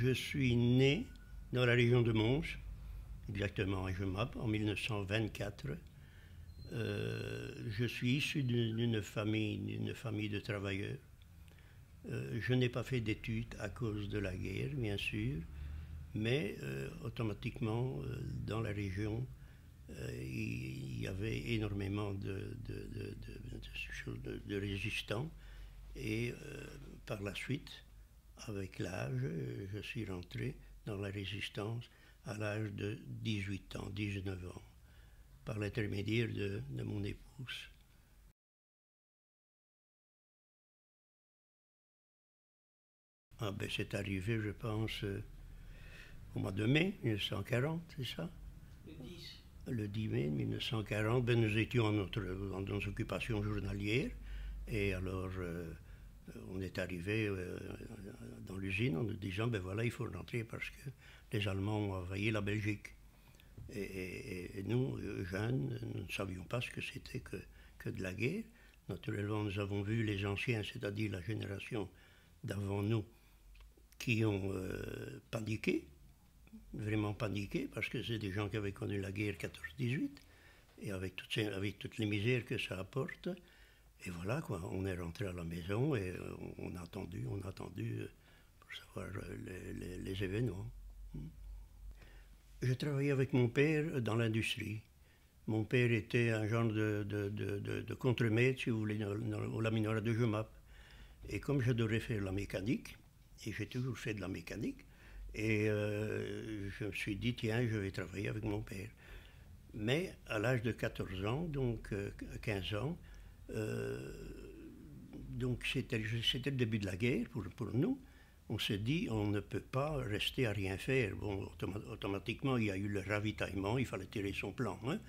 Je suis né dans la région de Mons, exactement à Jemappes, en 1924. Je suis issu d'une famille de travailleurs. Je n'ai pas fait d'études à cause de la guerre, bien sûr, mais automatiquement, dans la région, il y avait énormément de résistants. Et par la suite, avec l'âge, je suis rentré dans la résistance à l'âge de 18 ans, 19 ans, par l'intermédiaire de mon épouse. Ah ben c'est arrivé, je pense, au mois de mai 1940, c'est ça? Le 10. Le 10 mai 1940, ben, nous étions dans nos occupations journalières, et alors on est arrivé dans l'usine en nous disant, ben voilà, il faut rentrer parce que les Allemands ont envahi la Belgique. Et nous, jeunes, nous ne savions pas ce que c'était que de la guerre. Naturellement, nous avons vu les anciens, c'est-à-dire la génération d'avant nous, qui ont paniqué, vraiment paniqué, parce que c'est des gens qui avaient connu la guerre 14-18, et avec toutes les misères que ça apporte. Et voilà, quoi, on est rentré à la maison et on a attendu pour savoir les événements. Je travaillais avec mon père dans l'industrie. Mon père était un genre de contremaître, si vous voulez, au laminaire de Jemappes. Et comme j'adorais faire la mécanique, et j'ai toujours fait de la mécanique, et je me suis dit, tiens, je vais travailler avec mon père. Mais à l'âge de 14 ans, donc 15 ans, donc c'était le début de la guerre pour nous. On s'est dit, on ne peut pas rester à rien faire. Bon, automatiquement, il y a eu le ravitaillement, il fallait tirer son plan. Hein.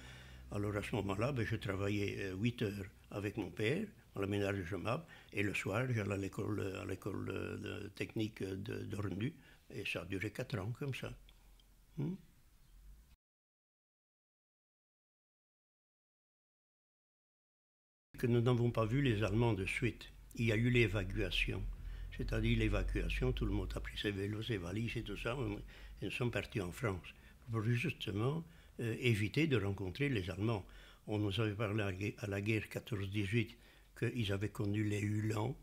Alors à ce moment-là, ben, je travaillais 8 heures avec mon père, dans le ménage de Jemappes, et le soir, j'allais à l'école technique d'Ornu, et ça a duré 4 ans comme ça. Que nous n'avons pas vu les Allemands de suite. Il y a eu l'évacuation. C'est-à-dire l'évacuation, tout le monde a pris ses vélos, ses valises et tout ça, et nous sommes partis en France pour justement éviter de rencontrer les Allemands. On nous avait parlé à la guerre 14-18 qu'ils avaient connu les Uhlans,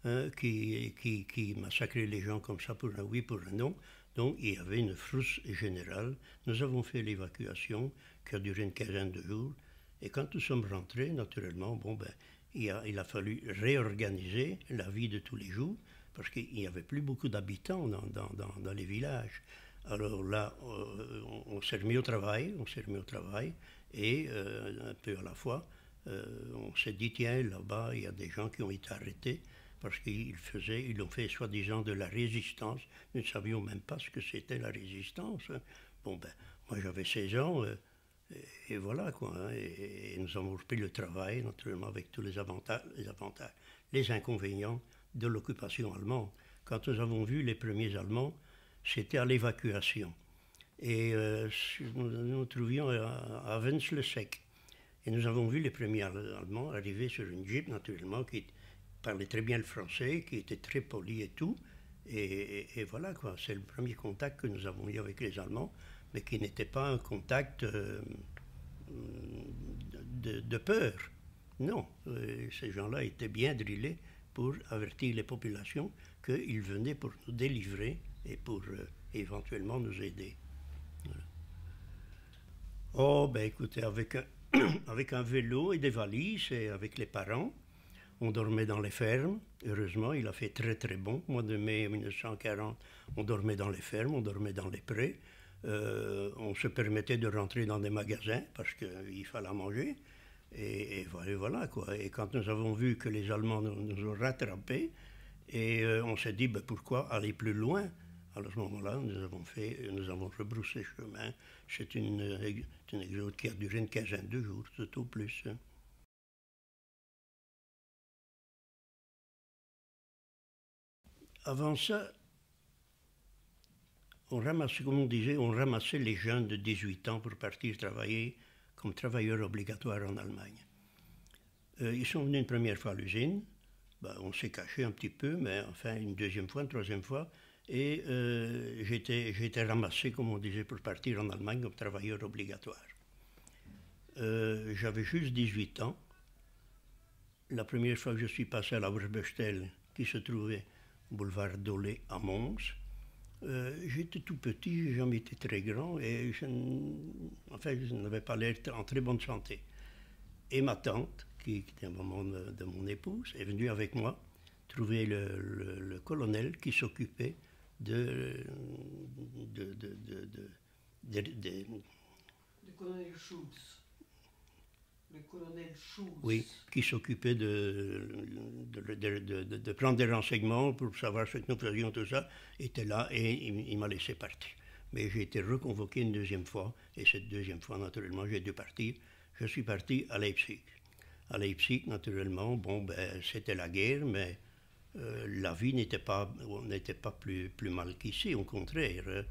hein, qui massacraient les gens comme ça pour un oui, pour un non. Donc il y avait une frousse générale. Nous avons fait l'évacuation qui a duré une quinzaine de jours. Et quand nous sommes rentrés, naturellement, bon, ben, il a fallu réorganiser la vie de tous les jours parce qu'il n'y avait plus beaucoup d'habitants dans les villages. Alors là, on s'est remis au travail, et un peu à la fois, on s'est dit, tiens, là-bas, il y a des gens qui ont été arrêtés parce ils ont fait soi-disant de la résistance. Nous ne savions même pas ce que c'était la résistance. Bon, ben, moi j'avais 16 ans, et voilà, quoi. Hein, et nous avons repris le travail, naturellement, avec tous les avantages, les inconvénients de l'occupation allemande. Quand nous avons vu les premiers Allemands, c'était à l'évacuation. Et nous nous trouvions à Wenzel-Sec. Et nous avons vu les premiers Allemands arriver sur une Jeep, naturellement, qui parlait très bien le français, qui était très poli et tout. Et voilà, quoi. C'est le premier contact que nous avons eu avec les Allemands, mais qui n'était pas un contact de peur. Non, ces gens-là étaient bien drillés pour avertir les populations qu'ils venaient pour nous délivrer et pour éventuellement nous aider. Voilà. Oh, ben écoutez, avec un vélo et des valises et avec les parents, on dormait dans les fermes. Heureusement, il a fait très très bon. Au mois de mai 1940, on dormait dans les fermes, on dormait dans les prés. On se permettait de rentrer dans des magasins parce qu'il fallait manger. Et voilà, quoi. Et quand nous avons vu que les Allemands nous ont rattrapés, et on s'est dit, ben, pourquoi aller plus loin? Alors à ce moment-là, nous avons rebroussé chemin. C'est une exode qui a duré une quinzaine de jours, tout au plus. Hein. Avant ça, on ramassait, comme on disait, on ramassait les jeunes de 18 ans pour partir travailler comme travailleurs obligatoires en Allemagne. Ils sont venus une première fois à l'usine, ben, on s'est caché un petit peu, mais enfin une deuxième fois, une troisième fois, Et j'ai été ramassé, comme on disait, pour partir en Allemagne comme travailleur obligatoire. J'avais juste 18 ans. La première fois que je suis passé à la Wurzbüstel, qui se trouvait boulevard Dolé à Mons, j'étais tout petit, j'ai jamais été très grand et je n'avais pas l'air en très bonne santé. Et ma tante, qui était maman de mon épouse, est venue avec moi trouver le colonel qui s'occupait de Le colonel Schulz. Le colonel Schulz. Oui, qui s'occupait de prendre des renseignements pour savoir ce que nous faisions, tout ça, était là et il m'a laissé partir. Mais j'ai été reconvoqué une deuxième fois, et cette deuxième fois, naturellement, j'ai dû partir. Je suis parti à Leipzig. À Leipzig, naturellement, bon, ben, c'était la guerre, mais la vie n'était pas plus mal qu'ici, au contraire.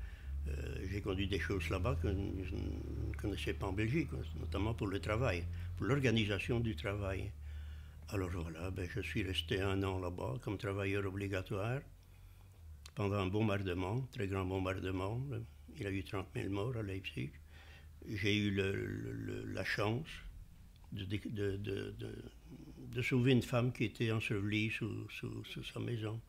J'ai conduit des choses là-bas que je ne connaissais pas en Belgique, notamment pour le travail, pour l'organisation du travail. Alors voilà, ben, je suis resté 1 an là-bas comme travailleur obligatoire pendant un bombardement, très grand bombardement. Il y a eu 30 000 morts à Leipzig. J'ai eu la chance de sauver une femme qui était ensevelie sous sa maison.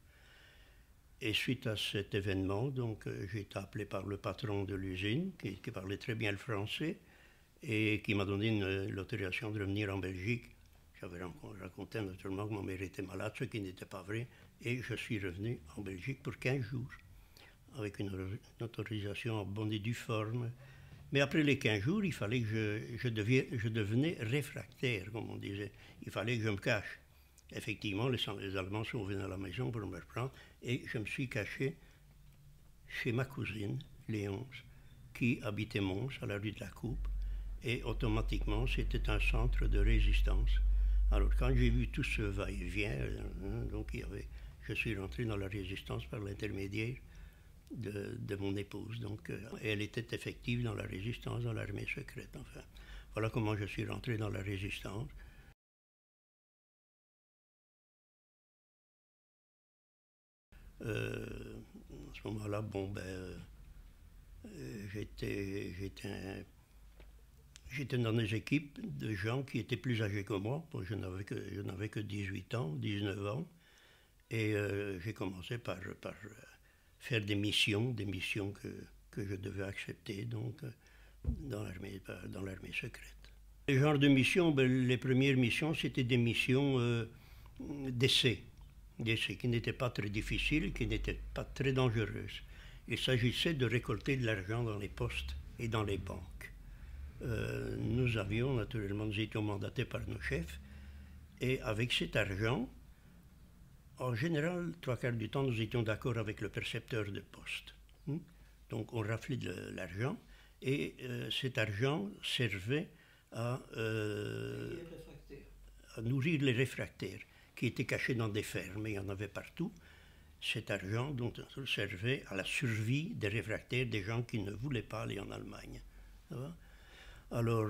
Et suite à cet événement, donc, j'ai été appelé par le patron de l'usine, qui parlait très bien le français, et qui m'a donné l'autorisation de revenir en Belgique. J'avais raconté naturellement que mon mère était malade, ce qui n'était pas vrai, et je suis revenu en Belgique pour 15 jours, avec une autorisation en bonne et due forme. Mais après les 15 jours, il fallait que je devenais réfractaire, comme on disait. Il fallait que je me cache. Effectivement, les Allemands sont venus à la maison pour me reprendre et je me suis caché chez ma cousine, Léonce, qui habitait Mons, à la rue de la Coupe, et automatiquement, c'était un centre de résistance. Alors, quand j'ai vu tout ce va-et-vient, donc je suis rentré dans la résistance par l'intermédiaire de mon épouse. Donc, elle était effective dans la résistance, dans l'armée secrète, enfin. Voilà comment je suis rentré dans la résistance. À ce moment-là, bon, ben, j'étais dans des équipes de gens qui étaient plus âgés que moi. Je n'avais que 18 ans, 19 ans. Et j'ai commencé par faire des missions que je devais accepter donc, dans l'armée secrète. Les genres de missions, ben, les premières missions, c'était des missions d'essai qui n'étaient pas très difficiles, qui n'étaient pas très dangereuses. Il s'agissait de récolter de l'argent dans les postes et dans les banques. Nous étions mandatés par nos chefs, et avec cet argent, en général, 3/4 du temps, nous étions d'accord avec le percepteur de poste. Donc on raflait de l'argent, et cet argent servait à nourrir les réfractaires, qui étaient cachés dans des fermes, il y en avait partout. Cet argent donc, servait à la survie des réfractaires, des gens qui ne voulaient pas aller en Allemagne. Alors,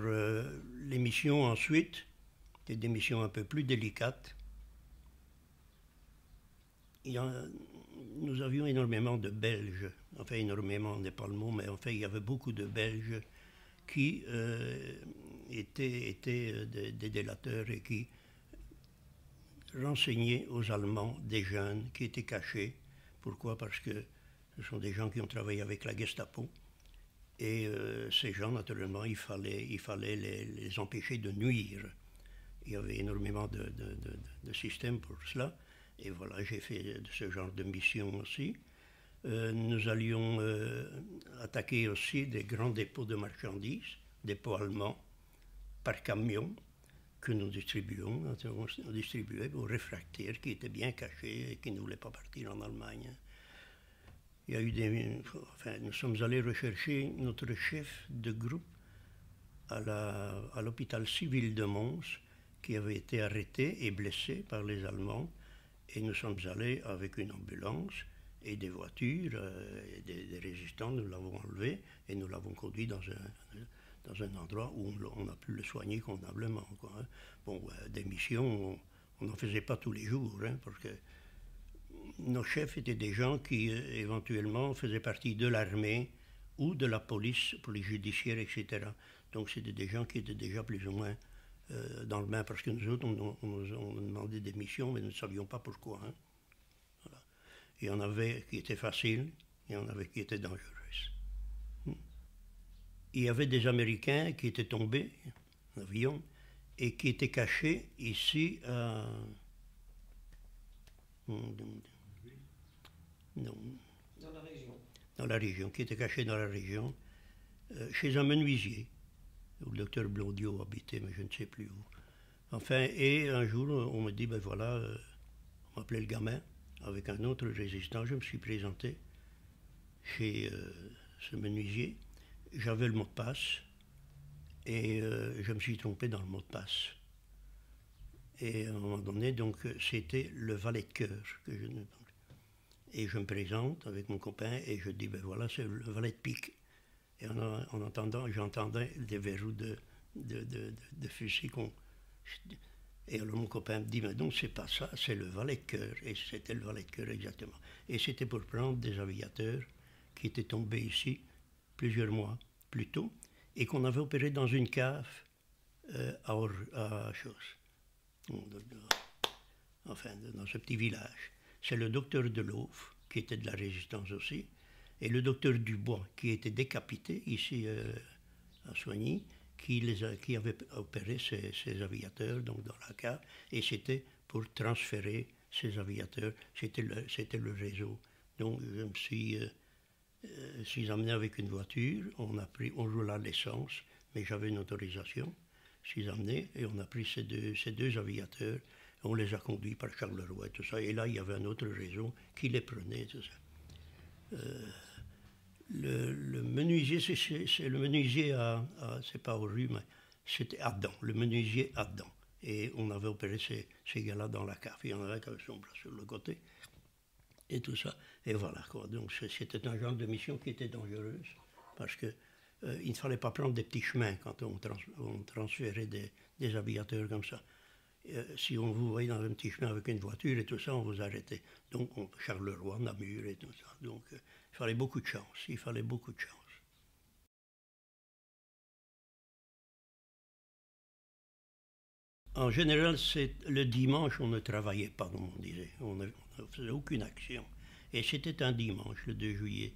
les missions ensuite, étaient des missions un peu plus délicates. Nous avions énormément de Belges, enfin énormément n'est pas le mot, mais enfin il y avait beaucoup de Belges qui étaient des délateurs et qui renseigner aux Allemands des jeunes qui étaient cachés. Pourquoi? Parce que ce sont des gens qui ont travaillé avec la Gestapo. Et ces gens, naturellement, il fallait les empêcher de nuire. Il y avait énormément de systèmes pour cela. Et voilà, j'ai fait ce genre de mission aussi. Nous allions attaquer aussi des grands dépôts de marchandises, dépôts allemands, par camion, que nous distribuions. On distribuait aux réfractaires qui étaient bien cachés et qui ne voulaient pas partir en Allemagne. Il y a eu nous sommes allés rechercher notre chef de groupe à l'hôpital civil de Mons, qui avait été arrêté et blessé par les Allemands. Et nous sommes allés avec une ambulance et des voitures et des résistants. Nous l'avons enlevé et nous l'avons conduit dans un endroit où on a pu le soigner convenablement, quoi, hein. Bon, des missions, on n'en faisait pas tous les jours, hein, parce que nos chefs étaient des gens qui éventuellement faisaient partie de l'armée ou de la police judiciaire, etc. Donc c'était des gens qui étaient déjà plus ou moins dans le bain, parce que nous autres, on nous demandait des missions, mais nous ne savions pas pourquoi. Hein. Voilà. Il y en avait qui étaient faciles, il y en avait qui étaient dangereuses. Il y avait des Américains qui étaient tombés en avion et qui étaient cachés ici à... Non. Dans la région. Dans la région, qui était cachés dans la région, chez un menuisier, où le docteur Blondiot habitait, mais je ne sais plus où. Enfin, et un jour, on me dit, ben voilà, on m'appelait le gamin, avec un autre résistant, je me suis présenté chez ce menuisier. J'avais le mot de passe, et je me suis trompé dans le mot de passe. Et à un moment donné, donc, c'était le valet de cœur que je ne... Et je me présente avec mon copain et je dis, ben voilà, c'est le valet de pique. Et en entendant, j'entendais des verrous de fusil qu'on... Et alors mon copain me dit, mais donc c'est pas ça, c'est le valet de cœur. Et c'était le valet de cœur exactement. Et c'était pour prendre des aviateurs qui étaient tombés ici plusieurs mois plus tôt et qu'on avait opéré dans une cave à Chose. Enfin, dans ce petit village. C'est le docteur Delauve, qui était de la résistance aussi, et le docteur Dubois, qui était décapité ici à Soigny, qui avait opéré ces aviateurs donc dans la cave, et c'était pour transférer ces aviateurs, c'était le réseau. Donc je me suis amené avec une voiture, on roula l'essence, mais j'avais une autorisation, je suis amené et on a pris ces deux aviateurs. On les a conduits par Charleroi et tout ça. Et là, il y avait un autre réseau qui les prenait, tout ça. Le menuisier, c'est le menuisier c'est pas aux rues, mais c'était Adam, le menuisier Adam. Et on avait opéré ces gars-là dans la cave. Il y en avait qui avaient son bras sur le côté. Et tout ça. Et voilà, quoi. Donc c'était un genre de mission qui était dangereuse. Parce que il ne fallait pas prendre des petits chemins quand on transférait des aviateurs comme ça. Si on vous voyait dans un petit chemin avec une voiture et tout ça, on vous arrêtait. Donc, Charleroi, Namur et tout ça. Donc, il fallait beaucoup de chance. Il fallait beaucoup de chance. En général, le dimanche, on ne travaillait pas, comme on disait. On ne faisait aucune action. Et c'était un dimanche, le 2 juillet.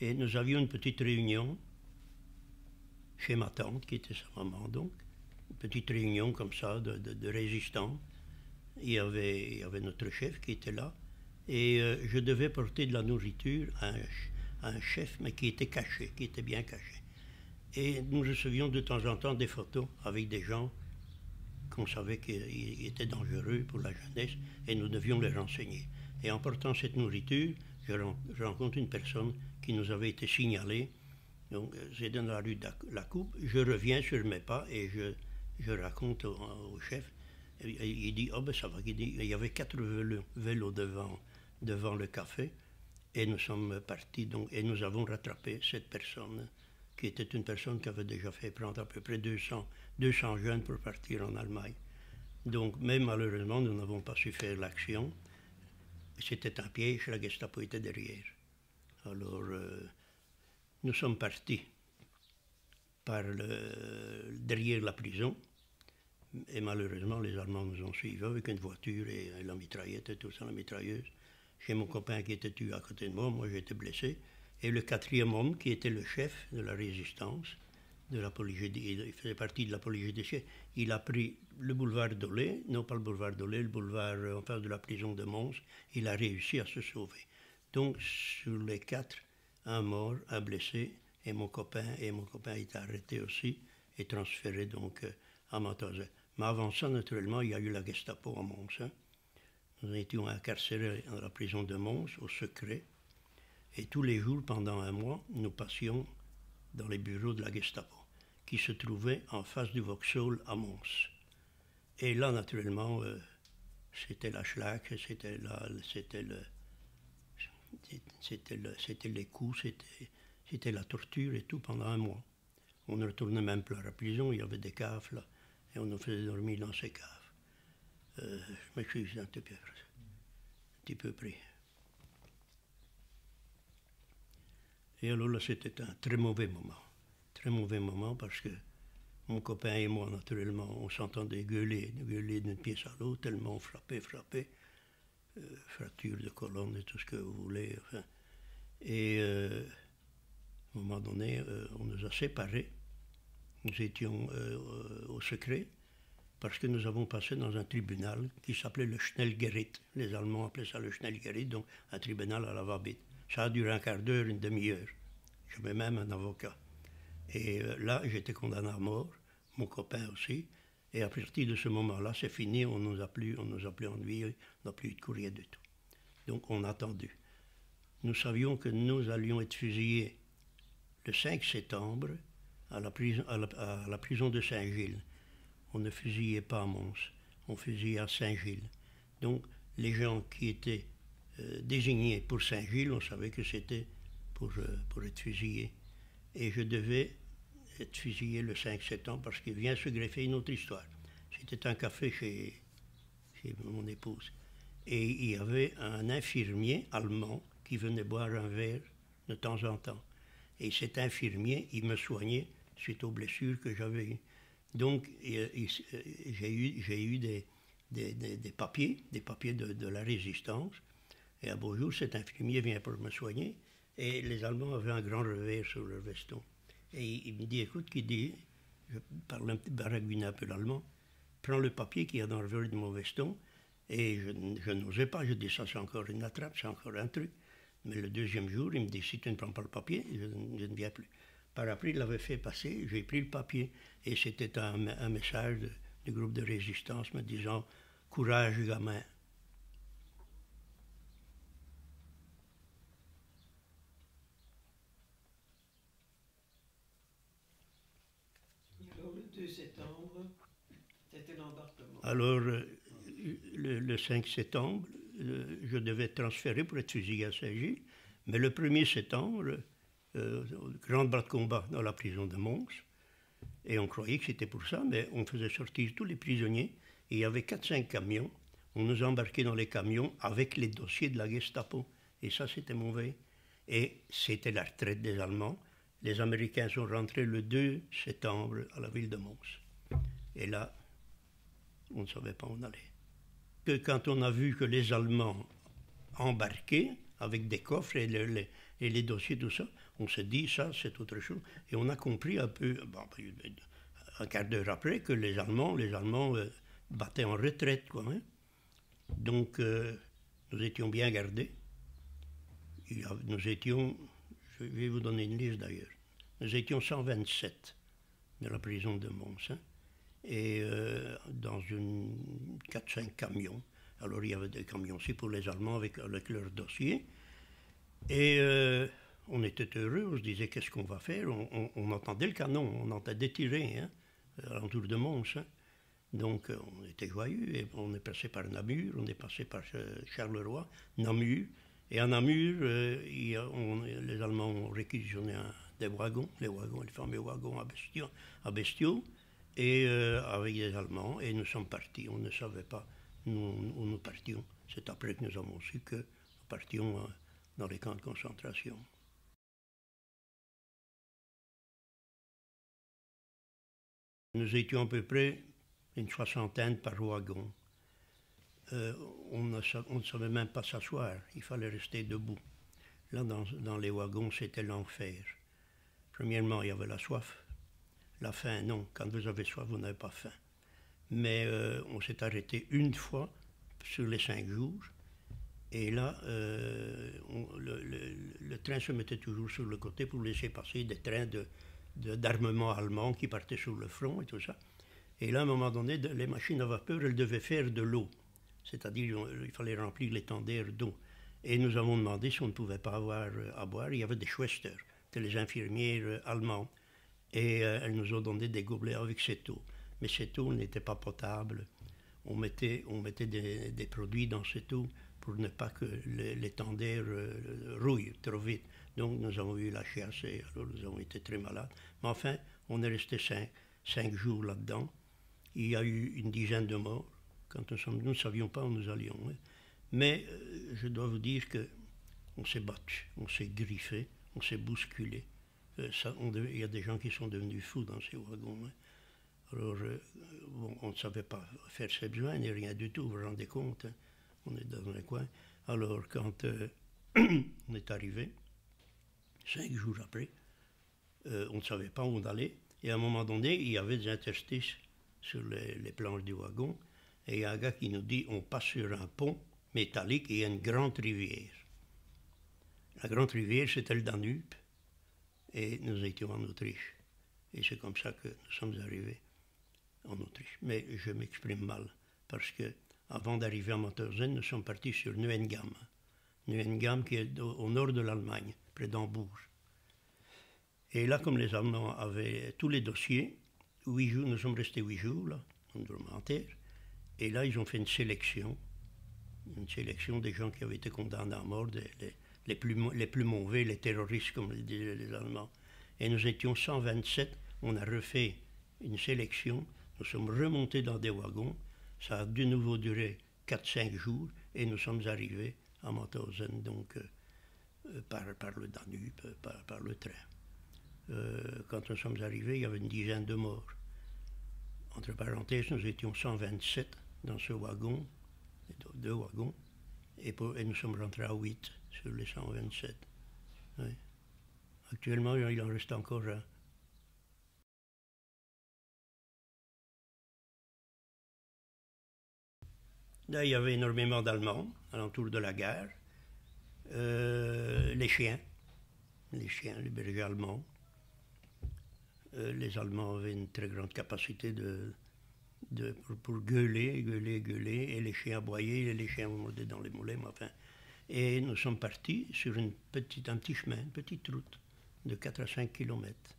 Et nous avions une petite réunion chez ma tante, qui était sa maman, donc. Une petite réunion comme ça de résistants. Il y avait notre chef qui était là et je devais porter de la nourriture à un chef, mais qui était caché, qui était bien caché. Et nous recevions de temps en temps des photos avec des gens qu'on savait qu'ils étaient dangereux pour la jeunesse et nous devions les renseigner. Et en portant cette nourriture, je rencontre une personne qui nous avait été signalée. Donc c'est dans la rue de la Coupe. Je reviens sur mes pas et je raconte au chef, il dit, oh ben ça va, il y avait 4 vélos devant le café, et nous sommes partis, donc, et nous avons rattrapé cette personne, qui était une personne qui avait déjà fait prendre à peu près 200 jeunes pour partir en Allemagne. Donc, mais malheureusement, nous n'avons pas su faire l'action. C'était un piège, la Gestapo était derrière. Alors, nous sommes partis derrière la prison. Et malheureusement, les Allemands nous ont suivis avec une voiture et la mitraillette et tout ça, la mitrailleuse. J'ai mon copain qui était tué à côté de moi j'ai été blessé. Et le 4e homme, qui était le chef de la résistance, de la police, il faisait partie de la police judiciaire, il a pris le boulevard Dolé, non pas le boulevard Dolé, le boulevard en face de la prison de Mons, il a réussi à se sauver. Donc, sur les 4, un mort, un blessé, et mon copain a été arrêté aussi et transféré donc à Mauthausen. Mais avant ça, naturellement, il y a eu la Gestapo à Mons. Hein. Nous étions incarcérés dans la prison de Mons, au secret. Et tous les jours, pendant un mois, nous passions dans les bureaux de la Gestapo, qui se trouvaient en face du Vauxhall à Mons. Et là, naturellement, c'était la schlack, c'était les coups, c'était la torture et tout pendant un mois. On ne retournait même plus à la prison, il y avait des caves là, et on nous faisait dormir dans ces caves. Je m'excuse un petit peu pris. Et alors là, c'était un très mauvais moment. Très mauvais moment parce que mon copain et moi, naturellement, on s'entendait gueuler d'une pièce à l'autre, tellement on frappait, fracture de colonne et tout ce que vous voulez. Enfin. Et à un moment donné, on nous a séparés. Nous étions au secret parce que nous avons passé dans un tribunal qui s'appelait le Schnellgericht. Les Allemands appelaient ça le Schnellgericht, donc un tribunal à la va-vite. Ça a duré un quart d'heure, une demi-heure. J'avais même un avocat. Et là, j'étais condamné à mort, mon copain aussi. Et à partir de ce moment-là, c'est fini, on ne nous a plus ennuyés, on n'a plus eu de courrier du tout. Donc on a attendu. Nous savions que nous allions être fusillés le 5 septembre à la prison de Saint-Gilles. On ne fusillait pas à Mons, on fusillait à Saint-Gilles. Donc les gens qui étaient désignés pour Saint-Gilles, on savait que c'était pour être fusillés. Et je devais être fusillé le 5 septembre parce qu'il vient se greffer une autre histoire. C'était un café chez mon épouse. Et il y avait un infirmier allemand qui venait boire un verre de temps en temps. Et cet infirmier, il me soignait suite aux blessures que j'avais eues. Donc j'ai eu des papiers de la résistance. Et un beau jour, cet infirmier vient pour me soigner. Et les Allemands avaient un grand revers sur leur veston. Et il me dit, écoute, je parle un petit baragouine un peu l'allemand, prends le papier qu'il y a dans le revers de mon veston. Et je n'osais pas, je dis, ça c'est encore une attrape, c'est encore un truc. Mais le deuxième jour, il me dit, si tu ne prends pas le papier, je ne viens plus. Par après, il l'avait fait passer, j'ai pris le papier. Et c'était un message du groupe de résistance me disant, courage gamin. Alors, le 2 septembre, c'était l'embarquement. Alors, le 5 septembre, je devais être transféré pour être fusillé à Saint-Gilles. Mais le 1er septembre, grand bras de combat dans la prison de Mons. Et on croyait que c'était pour ça, mais on faisait sortir tous les prisonniers. Et il y avait 4-5 camions. On nous embarquait dans les camions avec les dossiers de la Gestapo. Et ça, c'était mauvais. Et c'était la retraite des Allemands. Les Américains sont rentrés le 2 septembre à la ville de Mons. Et là, on ne savait pas où on allait. Que quand on a vu que les Allemands embarquaient avec des coffres et les dossiers, tout ça, on s'est dit, ça, c'est autre chose. Et on a compris un peu, un quart d'heure après, que les Allemands battaient en retraite, quoi. Hein. Donc, nous étions bien gardés. Nous étions, je vais vous donner une liste d'ailleurs, nous étions 127 de la prison de Mons. Hein. Et dans 4-5 camions. Alors il y avait des camions aussi pour les Allemands avec leurs dossiers. Et on était heureux, on se disait qu'est-ce qu'on va faire. On entendait le canon, on entendait tirer hein, alentour de Mons. Hein. Donc on était joyeux et on est passé par Namur, on est passé par Charleroi, Namur. Et à Namur, les Allemands ont réquisitionné des wagons, les fameux wagons à bestiaux. Et avec les Allemands, et nous sommes partis. On ne savait pas où nous partions. C'est après que nous avons su que nous partions dans les camps de concentration. Nous étions à peu près une soixantaine par wagon. On ne savait même pas s'asseoir, il fallait rester debout. Là, dans les wagons, c'était l'enfer. Premièrement, il y avait la soif. La faim, non. Quand vous avez soif, vous n'avez pas faim. Mais on s'est arrêté une fois sur les 5 jours. Et là, le train se mettait toujours sur le côté pour laisser passer des trains d'armement allemand qui partaient sur le front et tout ça. Et là, à un moment donné, les machines à vapeur, elles devaient faire de l'eau. C'est-à-dire, il fallait remplir les tenders d'eau. Et nous avons demandé si on ne pouvait pas avoir à boire. Il y avait des Schwesters, c'était les infirmières allemandes. Et elles nous ont donné des gobelets avec cette eau. Mais cette eau n'était pas potable. On mettait des produits dans cette eau pour ne pas que les tenders rouillent trop vite. Donc nous avons eu la chiasse et alors nous avons été très malades. Mais enfin, on est resté 5 jours là-dedans. Il y a eu une dizaine de morts. Quand nous ne savions pas où nous allions. Hein. Mais je dois vous dire qu'on s'est battu, on s'est griffé, on s'est bousculé. Il y a des gens qui sont devenus fous dans ces wagons. Hein. Alors, bon, on ne savait pas faire ses besoins ni rien du tout, vous vous rendez compte, hein. On est dans un coin. Alors, quand on est arrivé, 5 jours après, on ne savait pas où on allait. Et à un moment donné, il y avait des interstices sur les planches du wagon. Et il y a un gars qui nous dit, on passe sur un pont métallique et il y a une grande rivière. La grande rivière, c'était le Danube. Et nous étions en Autriche. Et c'est comme ça que nous sommes arrivés en Autriche. Mais je m'exprime mal, parce que avant d'arriver à Mauthausen, nous sommes partis sur Neuengamme. Neuengamme qui est au nord de l'Allemagne, près d'Hambourg. Et là, comme les Allemands avaient tous les dossiers, 8 jours, nous sommes restés 8 jours, là, en dormentaire. Et là, ils ont fait une sélection des gens qui avaient été condamnés à mort, les plus mauvais, les terroristes, comme le disaient les Allemands. Et nous étions 127, on a refait une sélection, nous sommes remontés dans des wagons, ça a de nouveau duré 4-5 jours, et nous sommes arrivés à Mauthausen, donc par le Danube, par le train. Quand nous sommes arrivés, il y avait une dizaine de morts. Entre parenthèses, nous étions 127 dans ce wagon, 2 wagons, et nous sommes rentrés à 8 sur les 127. Oui. Actuellement, il en reste encore un. Là, il y avait énormément d'Allemands alentour de la gare. Les chiens, les bergers allemands. Les Allemands avaient une très grande capacité pour gueuler, et les chiens aboyaient, et les chiens mordaient dans les mollets, mais enfin. Et nous sommes partis sur un petit chemin, une petite route de 4 à 5 kilomètres.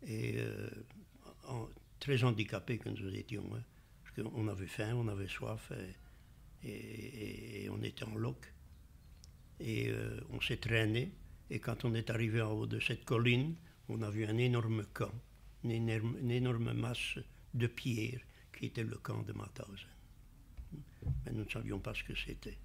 Et très handicapés que nous étions, hein, parce qu'on avait faim, on avait soif, et on était en loc. Et on s'est traîné, et quand on est arrivé en haut de cette colline, on a vu un énorme camp, une énorme masse de pierres qui était le camp de Mauthausen. Mais nous ne savions pas ce que c'était.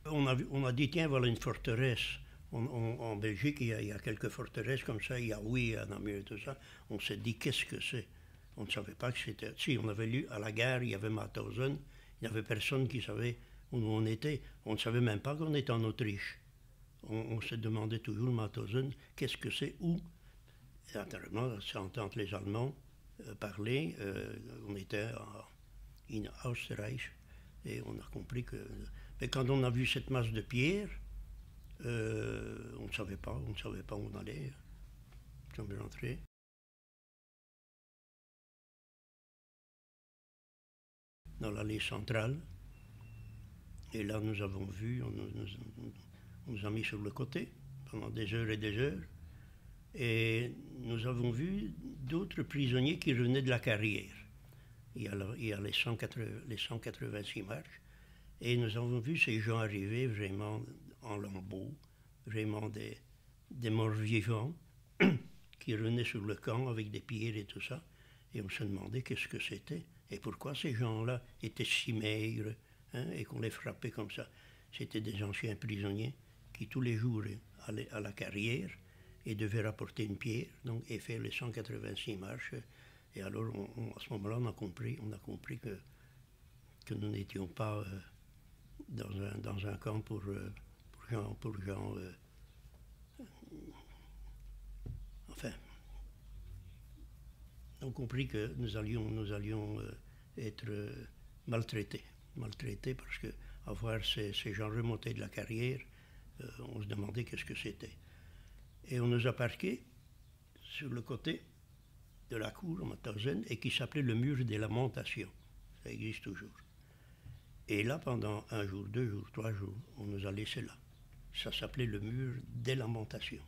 On a dit, tiens, voilà une forteresse. En Belgique, il y a quelques forteresses comme ça, il y a oui, à Namur et tout ça. On s'est dit, qu'est-ce que c'est? On ne savait pas que c'était. Si, on avait lu à la gare, il y avait Mauthausen, il n'y avait personne qui savait où on était. On ne savait même pas qu'on était en Autriche. On se demandait toujours, Mauthausen, qu'est-ce que c'est, où? Et naturellement, sans entendre les Allemands parler, on était in Österreich, et on a compris que. Mais quand on a vu cette masse de pierres, on ne savait pas où on allait. Nous sommes rentrés. Dans l'allée centrale, et là nous avons vu, on nous a mis sur le côté pendant des heures et des heures, et nous avons vu d'autres prisonniers qui revenaient de la carrière. Il y a les 186 marches, et nous avons vu ces gens arriver vraiment en lambeaux, vraiment des morts vivants qui revenaient sur le camp avec des pierres et tout ça, et on se demandait qu'est-ce que c'était, et pourquoi ces gens-là étaient si maigres, hein, et qu'on les frappait comme ça. C'était des anciens prisonniers qui tous les jours allaient à la carrière et devaient rapporter une pierre, donc, et faire les 186 marches. Et alors, à ce moment-là, on a compris que nous n'étions pas dans un camp pour gens enfin, on a compris que nous allions être maltraités parce que à voir ces gens remonter de la carrière, on se demandait qu'est-ce que c'était. Et on nous a parqués sur le côté de la cour à Mauthausen, et qui s'appelait le mur des lamentations. Ça existe toujours. Et là, pendant 1 jour, 2 jours, 3 jours, on nous a laissés là. Ça s'appelait le mur des lamentations.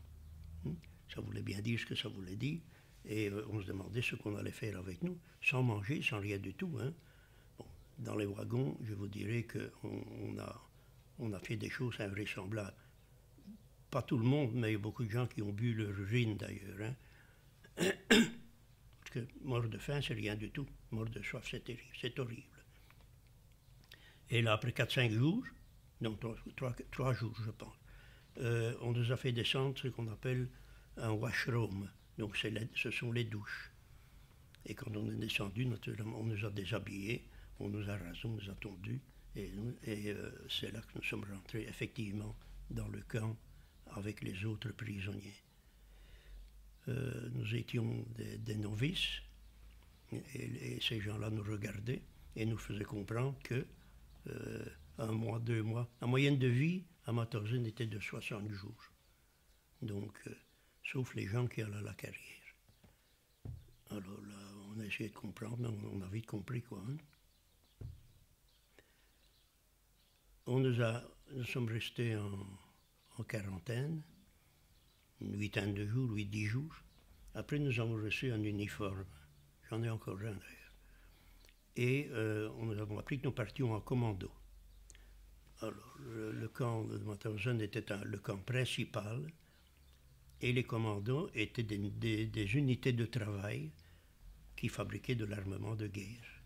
Ça voulait bien dire ce que ça voulait dire. Et on se demandait ce qu'on allait faire avec nous, sans manger, sans rien du tout. Hein. Bon, dans les wagons, je vous dirais qu'on a fait des choses invraisemblables. Pas tout le monde, mais il y a beaucoup de gens qui ont bu leur urine d'ailleurs. Hein. Parce que mort de faim, c'est rien du tout. Mort de soif, c'est terrible, c'est horrible. Et là, après 4-5 jours, donc 3 jours, je pense, on nous a fait descendre ce qu'on appelle un washroom. Donc ce sont les douches. Et quand on est descendu, naturellement, on nous a déshabillés, on nous a rasés, on nous a tondus. Et c'est là que nous sommes rentrés effectivement dans le camp avec les autres prisonniers. Nous étions des novices et ces gens-là nous regardaient et nous faisaient comprendre que un mois, 2 mois, la moyenne de vie à Mauthausen était de 60 jours. Donc, sauf les gens qui allaient à la carrière. Alors là, on a essayé de comprendre, mais on a vite compris quoi. Hein. Nous sommes restés en quarantaine, une huitaine de jours, 8-10 jours. Après, nous avons reçu un uniforme. J'en ai encore un d'ailleurs. Et nous avons appris que nous partions en commando. Alors, le camp de Mauthausen était le camp principal et les commandos étaient des unités de travail qui fabriquaient de l'armement de guerre.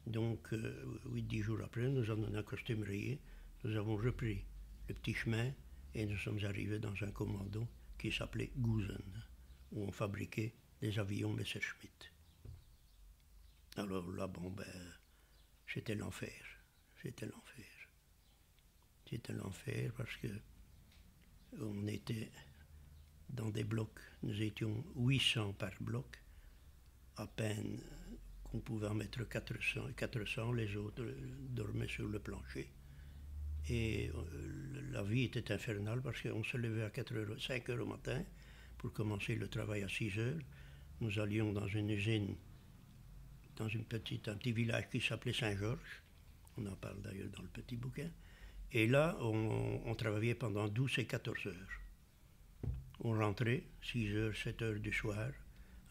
Donc, 8-10 jours après, nous avons un costume rayé, nous avons repris le petit chemin et nous sommes arrivés dans un commando qui s'appelait Gusen, où on fabriquait des avions Messerschmitt. Alors là, bon, c'était l'enfer. C'était l'enfer. C'était l'enfer parce que on était dans des blocs, nous étions 800 par bloc, à peine qu'on pouvait en mettre 400, les autres dormaient sur le plancher. Et la vie était infernale parce qu'on se levait à 5 heures au matin pour commencer le travail à 6 heures. Nous allions dans une usine, dans un petit village qui s'appelait Saint-Georges. On en parle d'ailleurs dans le petit bouquin. Et là, on travaillait pendant 12 et 14 heures. On rentrait 6 heures, 7 heures du soir.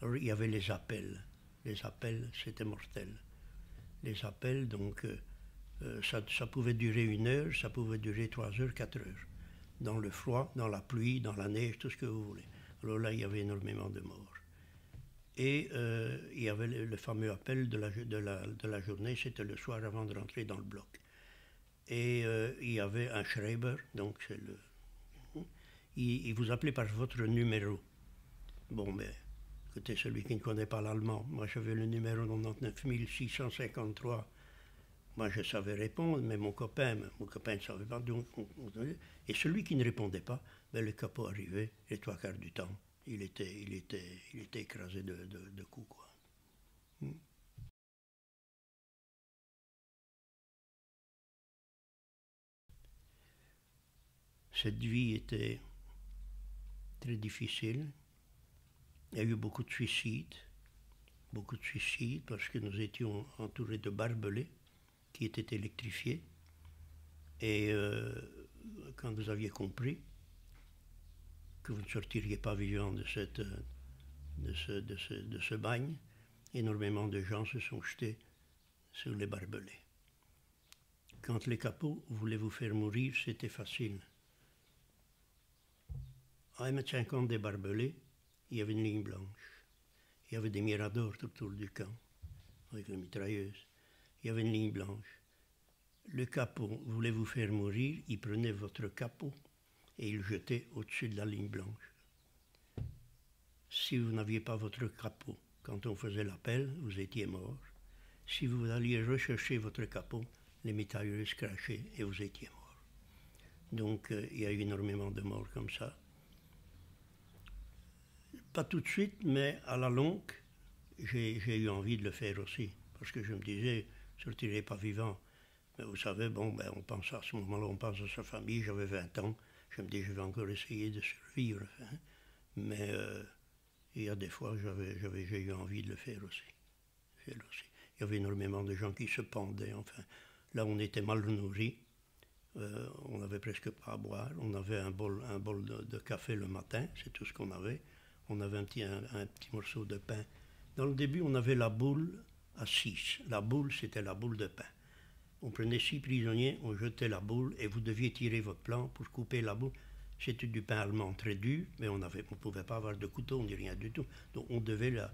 Alors, il y avait les appels. Les appels, c'était mortel. Les appels, donc, ça pouvait durer 1 heure, ça pouvait durer 3 heures, 4 heures. Dans le froid, dans la pluie, dans la neige, tout ce que vous voulez. Alors là, il y avait énormément de morts. Et il y avait le fameux appel de la journée, c'était le soir avant de rentrer dans le bloc. Et il y avait un Schreiber, donc c'est il vous appelait par votre numéro. Bon, mais écoutez, celui qui ne connaît pas l'allemand, moi j'avais le numéro 99 653. Moi je savais répondre, mais mon copain ne savait pas. Donc, et celui qui ne répondait pas, le capot arrivait, et 3/4 du temps, il était écrasé de coups, quoi. Cette vie était très difficile. Il y a eu beaucoup de suicides parce que nous étions entourés de barbelés qui étaient électrifiés. Et quand vous aviez compris que vous ne sortiriez pas vivant de ce bagne, énormément de gens se sont jetés sur les barbelés. Quand les capots voulaient vous faire mourir, c'était facile. À 1,50 m des barbelés, il y avait une ligne blanche. Il y avait des miradors tout autour du camp, avec les mitrailleuses. Il y avait une ligne blanche. Le capot voulait vous faire mourir, il prenait votre capot et il le jetait au-dessus de la ligne blanche. Si vous n'aviez pas votre capot, quand on faisait l'appel, vous étiez mort. Si vous alliez rechercher votre capot, les mitrailleuses crachaient et vous étiez mort. Donc il y a eu énormément de morts comme ça. Pas tout de suite, mais à la longue, j'ai eu envie de le faire aussi. Parce que je me disais, je ne sortirai pas vivant. Mais vous savez, bon, on pense à ce moment-là, on pense à sa famille, j'avais 20 ans. Je me dis, je vais encore essayer de survivre. Hein. Mais il y a des fois, j'ai eu envie de le faire aussi. Il y avait énormément de gens qui se pendaient. Enfin, là, on était mal nourris. On n'avait presque pas à boire. On avait un bol de café le matin, c'est tout ce qu'on avait. On avait un petit morceau de pain. Dans le début, on avait la boule à 6. La boule, c'était la boule de pain. On prenait 6 prisonniers, on jetait la boule et vous deviez tirer votre plan pour couper la boule. C'était du pain allemand très dur, mais on ne pouvait pas avoir de couteau ni rien du tout. Donc on devait la...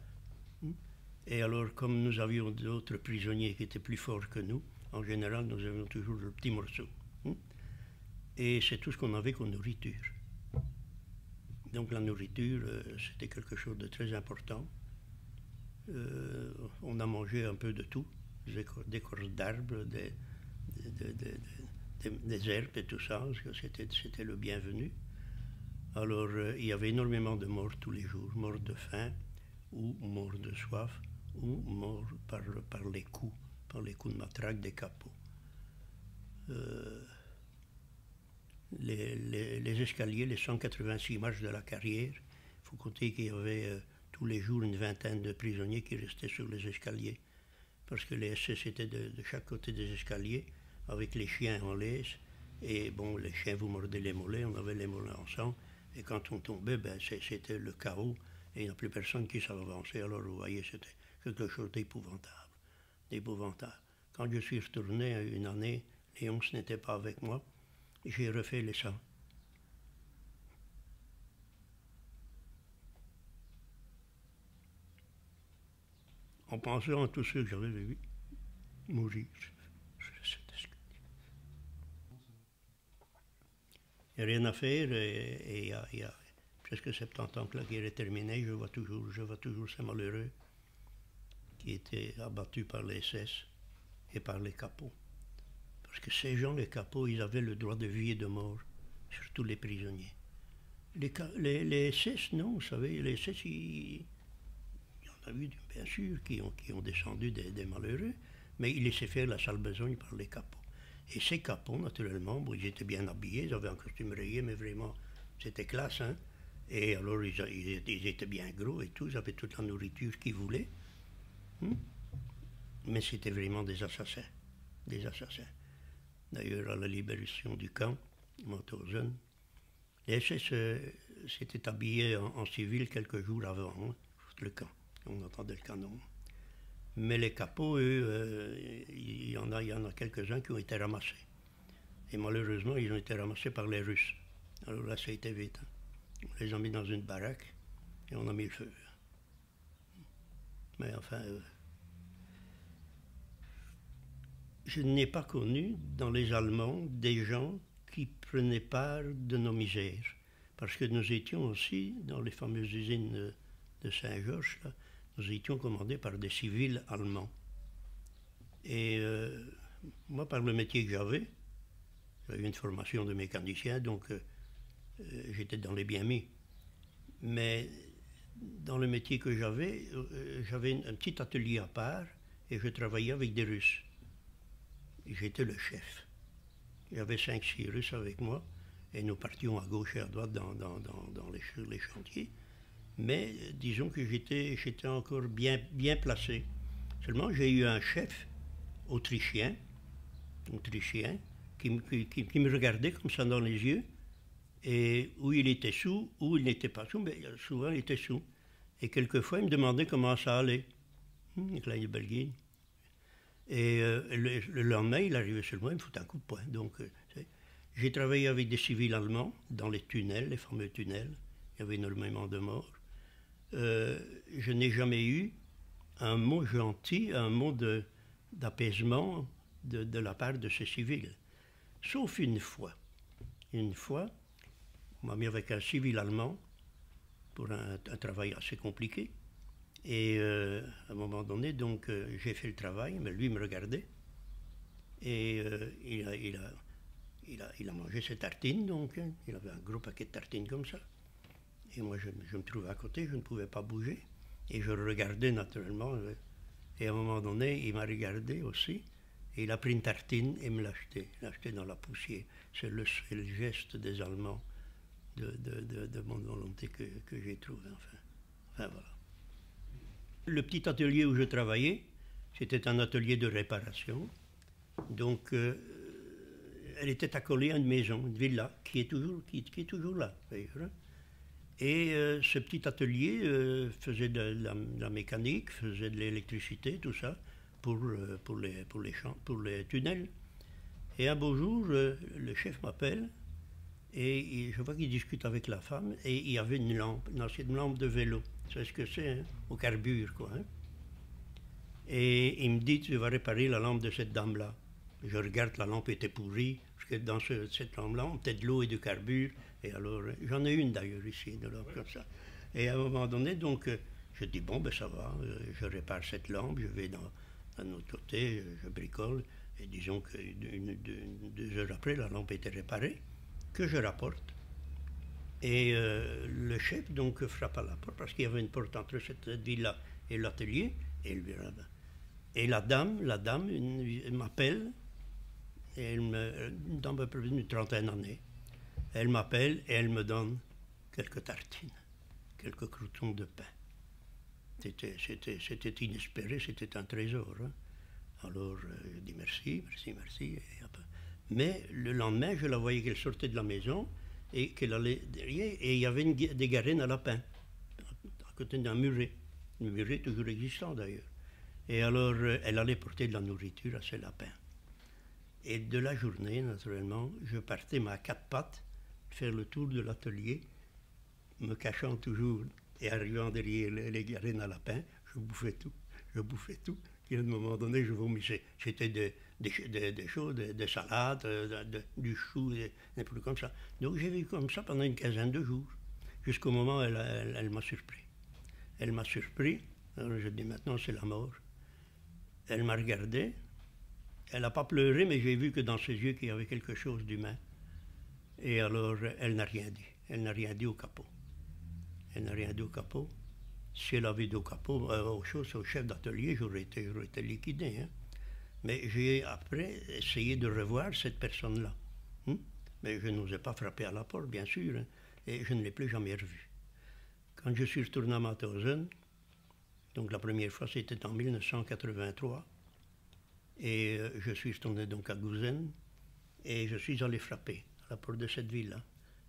Et alors, comme nous avions d'autres prisonniers qui étaient plus forts que nous, en général, nous avions toujours le petit morceau. Et c'est tout ce qu'on avait comme nourriture. Donc la nourriture, c'était quelque chose de très important. On a mangé un peu de tout, des écorces d'arbres, des herbes et tout ça, parce que c'était le bienvenu. Alors il y avait énormément de morts tous les jours, morts de faim, ou morts de soif, ou morts par les coups de matraque des capots. Les escaliers, les 186 marches de la carrière, il faut compter qu'il y avait tous les jours une vingtaine de prisonniers qui restaient sur les escaliers. Parce que les SS étaient de chaque côté des escaliers, avec les chiens en laisse. Et bon, les chiens vous mordaient les mollets, on avait les mollets en sang. Et quand on tombait, ben, c'était le chaos. Et il n'y a plus personne qui savait avancer. Alors vous voyez, c'était quelque chose d'épouvantable. Quand je suis retourné une année, Léonce n'était pas avec moi. J'ai refait les sangs. En pensant à tous ceux que j'avais vus mourir. Il n'y a rien à faire et il y a presque 70 ans que la guerre est terminée, je vois toujours ces malheureux qui étaient abattus par les SS et par les capots. Parce que ces gens, les capots, ils avaient le droit de vie et de mort, surtout les prisonniers. Les SS, non, vous savez, les SS, il y en a eu, bien sûr, qui ont descendu des malheureux, mais ils laissaient faire la sale besogne par les capots. Et ces capots, naturellement, bon, ils étaient bien habillés, ils avaient un costume rayé, mais vraiment, c'était classe, hein. Et alors, ils étaient bien gros et tout, ils avaient toute la nourriture qu'ils voulaient. Mais c'était vraiment des assassins. D'ailleurs, à la libération du camp, Mauthausen, les SS s'étaient habillés en civil quelques jours avant le camp. On entendait le canon. Mais les capots, eux, il y en a quelques-uns qui ont été ramassés. Et malheureusement, ils ont été ramassés par les Russes. Alors là, ça a été vite. On les a mis dans une baraque et on a mis le feu. Mais enfin, je n'ai pas connu dans les Allemands des gens qui prenaient part de nos misères. Parce que nous étions aussi, dans les fameuses usines de Saint-Georges, nous étions commandés par des civils allemands. Et moi, par le métier que j'avais une formation de mécanicien, donc j'étais dans les bien mis. Mais dans le métier que j'avais un petit atelier à part et je travaillais avec des Russes. J'étais le chef. J'avais 5-6 Russes avec moi et nous partions à gauche et à droite dans les chantiers. Mais disons que j'étais encore bien placé. Seulement, j'ai eu un chef autrichien qui me regardait comme ça dans les yeux, et où il était sous, où il n'était pas sous, mais souvent il était sous. Et quelquefois, il me demandait comment ça allait. Kleine Belgique. Et le lendemain, il arrivait sur moi, il me foutait un coup de poing. Donc, j'ai travaillé avec des civils allemands dans les tunnels, les fameux tunnels. Il y avait énormément de morts. Je n'ai jamais eu un mot gentil, un mot d'apaisement de la part de ces civils. Sauf une fois. Une fois, on m'a mis avec un civil allemand pour un travail assez compliqué. Et à un moment donné, donc, j'ai fait le travail, mais lui me regardait. Et il a mangé ses tartines, donc, hein. Il avait un gros paquet de tartines comme ça. Et moi, je me trouvais à côté, je ne pouvais pas bouger. Et je le regardais naturellement. Et à un moment donné, il m'a regardé aussi. Et il a pris une tartine et me l'a acheté dans la poussière. C'est le geste des Allemands de bonne volonté que j'ai trouvé, enfin voilà. Le petit atelier où je travaillais, c'était un atelier de réparation. Donc, elle était accolée à une maison, une villa, qui est toujours là, d'ailleurs. Et ce petit atelier faisait de la mécanique, faisait de l'électricité, tout ça, pour les tunnels. Et un beau jour, le chef m'appelle, et je vois qu'il discute avec la femme, et il y avait une ancienne lampe de vélo. C'est ce que c'est, hein, au carbure, quoi. Hein. Et il me dit, tu vas réparer la lampe de cette dame-là. Je regarde, la lampe était pourrie, parce que dans cette lampe-là, on mettait de l'eau et du carbure. Et alors, j'en ai une d'ailleurs ici, de lampe comme ça. Et à un moment donné, donc, je dis, bon, ben ça va, je répare cette lampe, je vais d'un autre côté, je bricole. Et disons que 2 heures après, la lampe était réparée, que je rapporte. Et le chef donc frappe à la porte, parce qu'il y avait une porte entre cette ville-là et l'atelier. Et la dame m'appelle, une dame à peu près d'une trentaine d'années. Elle m'appelle et elle me donne quelques tartines, quelques croûtons de pain. C'était inespéré, c'était un trésor. Hein. Alors, je dis merci, merci, merci. Mais le lendemain, je la voyais qu'elle sortait de la maison et qu'elle allait derrière, et il y avait des garines à lapin, à côté d'un muret. Un muret toujours existant d'ailleurs. Et alors, elle allait porter de la nourriture à ces lapins. Et de la journée, naturellement, je partais à 4 pattes, faire le tour de l'atelier, me cachant toujours et arrivant derrière les garines à lapin, je bouffais tout. Et à un moment donné, je vomissais. C'était des choses, des salades, du chou, n'importe comme ça. Donc j'ai vécu comme ça pendant une quinzaine de jours, jusqu'au moment où elle m'a surpris. Elle m'a surpris, alors je dis maintenant c'est la mort. Elle m'a regardé, elle n'a pas pleuré, mais j'ai vu que dans ses yeux qu'il y avait quelque chose d'humain. Et alors elle n'a rien dit. Elle n'a rien dit au capot. Elle n'a rien dit au capot. Si elle avait dit au capot, au chef d'atelier, j'aurais été liquidé. Hein. Mais j'ai après essayé de revoir cette personne-là. Hein. Mais je n'osais pas frapper à la porte, bien sûr. Hein. Et je ne l'ai plus jamais revue. Quand je suis retourné à Mauthausen, donc la première fois c'était en 1983, et je suis retourné donc à Gouzen, et je suis allé frapper à la porte de cette ville-là.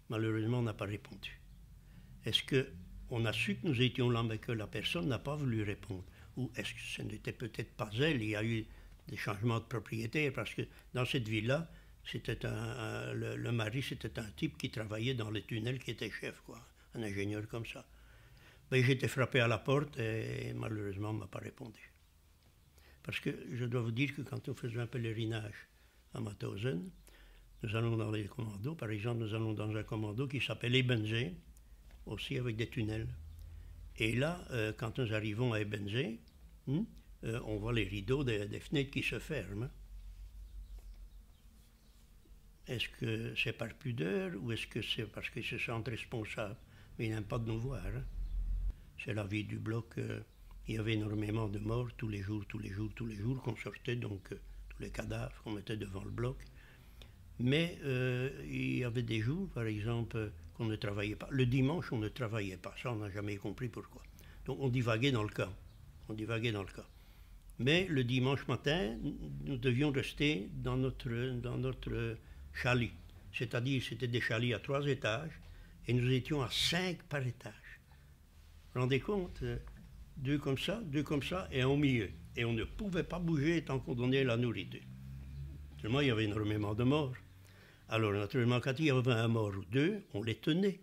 Malheureusement, on n'a pas répondu. Est-ce qu'on a su que nous étions là, mais que la personne n'a pas voulu répondre? Ou est-ce que ce n'était peut-être pas elle? Il y a eu des changements de propriétaire, parce que dans cette ville-là, le mari, c'était un type qui travaillait dans les tunnels, qui était chef, quoi, un ingénieur comme ça. Ben, j'ai été frappé à la porte et malheureusement, on ne m'a pas répondu. Parce que je dois vous dire que quand on faisait un pèlerinage à Mauthausen, nous allons dans les commandos. Par exemple, nous allons dans un commando qui s'appelle Ebensee, aussi avec des tunnels. Et là, quand nous arrivons à Ebensee, on voit les rideaux des fenêtres qui se ferment. Est-ce que c'est par pudeur ou est-ce que c'est parce qu'ils se sentent responsables? Mais ils n'aiment pas de nous voir. Hein. C'est la vie du bloc. Il y avait énormément de morts tous les jours, qu'on sortait, donc tous les cadavres qu'on mettait devant le bloc. Mais il y avait des jours, par exemple, qu'on ne travaillait pas. Le dimanche, on ne travaillait pas. Ça, on n'a jamais compris pourquoi. Donc on divaguait dans le camp. Mais le dimanche matin, nous devions rester dans notre chalet. C'est-à-dire, c'était des chalets à 3 étages, et nous étions à 5 par étage. Vous vous rendez compte? 2 comme ça, et un au milieu. Et on ne pouvait pas bouger tant qu'on donnait la nourriture. Seulement, il y avait énormément de morts. Alors, naturellement, quand il y avait un mort ou 2, on les tenait.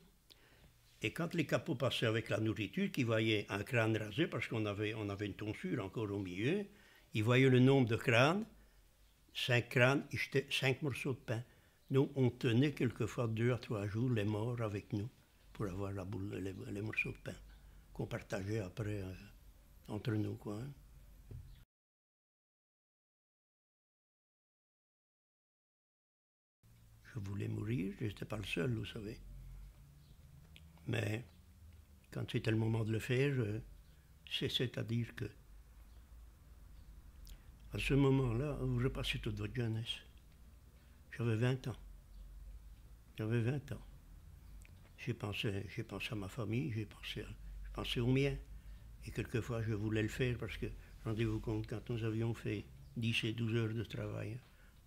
Et quand les capots passaient avec la nourriture, qu'ils voyaient un crâne rasé, parce qu'on avait une tonsure encore au milieu, ils voyaient le nombre de crânes, 5 crânes, ils jetaient 5 morceaux de pain. Donc, on tenait quelquefois 2 à 3 jours les morts avec nous, pour avoir les morceaux de pain, qu'on partageait après entre nous, quoi. Hein. Je voulais mourir, je n'étais pas le seul, vous savez. Mais quand c'était le moment de le faire, c'est-à-dire que à ce moment-là, vous repassez toute votre jeunesse. J'avais 20 ans. J'ai pensé à ma famille, j'ai pensé au mien. Et quelquefois, je voulais le faire parce que, rendez-vous compte, quand nous avions fait 10 et 12 heures de travail,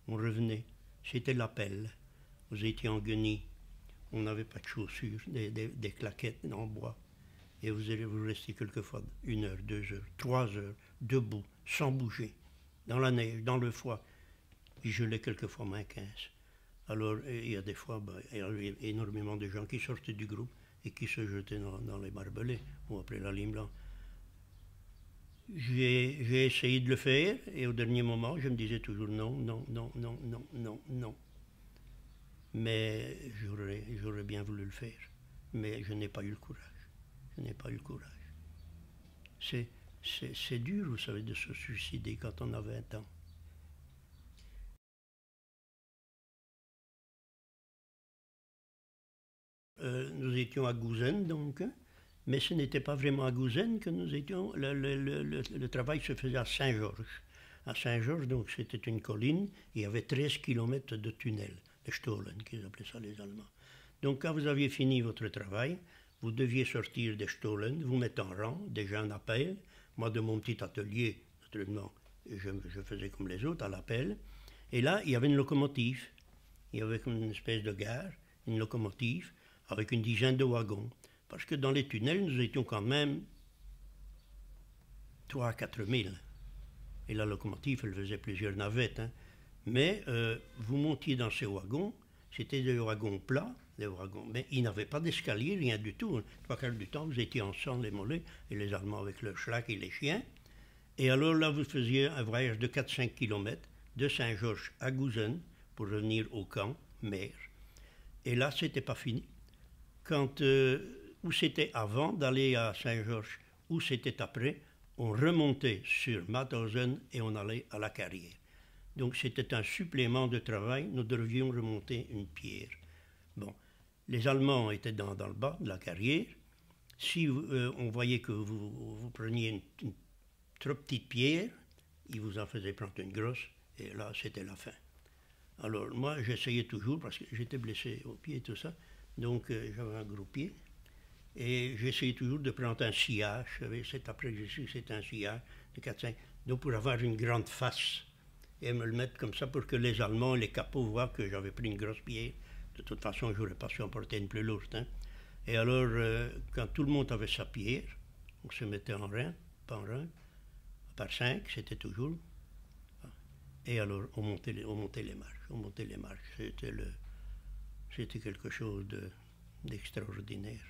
on revenait. C'était l'appel. Vous étiez en guenille. On n'avait pas de chaussures, des claquettes en bois. Et vous restez quelquefois 1 heure, 2 heures, 3 heures, debout, sans bouger, dans la neige, dans le froid. Il gelait quelquefois -15. Alors, il y a des fois, il y avait énormément de gens qui sortaient du groupe et qui se jetaient dans les barbelés, ou après la ligne blanche. J'ai essayé de le faire et au dernier moment, je me disais toujours non, non, non, non, non, non, non. Mais j'aurais bien voulu le faire. Mais je n'ai pas eu le courage. Je n'ai pas eu le courage. C'est dur, vous savez, de se suicider quand on a 20 ans. Nous étions à Gouzen, donc, mais ce n'était pas vraiment à Gouzen que nous étions. Le travail se faisait à Saint-Georges. À Saint-Georges, donc, c'était une colline, et il y avait 13 kilomètres de tunnels, de Stollen, qu'ils appelaient ça les Allemands. Donc, quand vous aviez fini votre travail, vous deviez sortir des Stollen, vous mettre en rang, déjà en appel. Moi, de mon petit atelier, naturellement, je faisais comme les autres, à l'appel. Et là, il y avait une locomotive. Il y avait comme une espèce de gare, une locomotive, avec une dizaine de wagons. Parce que dans les tunnels, nous étions quand même 3 à 4 000. Et la locomotive, elle faisait plusieurs navettes. Hein. Mais vous montiez dans ces wagons, c'était des wagons plats, mais ils n'avaient pas d'escalier, rien du tout. 3/4 du temps, vous étiez en sang, les mollets, et les Allemands avec leur schlack et les chiens. Et alors là, vous faisiez un voyage de 4-5 km de Saint-Georges à Gouzen pour revenir au camp, mer. Et là, c'était pas fini. Quand, où c'était avant d'aller à Saint-Georges, où c'était après, on remontait sur Mauthausen et on allait à la carrière. Donc c'était un supplément de travail, nous devions remonter une pierre. Bon, les Allemands étaient dans le bas de la carrière. Si on voyait que vous preniez une trop petite pierre, ils vous en faisaient prendre une grosse, et là c'était la fin. Alors moi j'essayais toujours, parce que j'étais blessé au pied et tout ça, donc j'avais un gros pied, et j'essayais toujours de prendre un sillage, c'est après que j'ai su que c'était un sillage de 4-5, donc pour avoir une grande face, et me le mettre comme ça pour que les Allemands, les capots voient que j'avais pris une grosse pierre. De toute façon, je n'aurais pas su emporter une plus lourde. Hein. Et alors, quand tout le monde avait sa pierre, on se mettait en rang, pas en rang, par 5, c'était toujours. Et alors, on montait les marches. On montait les marches. C'était quelque chose d'extraordinaire.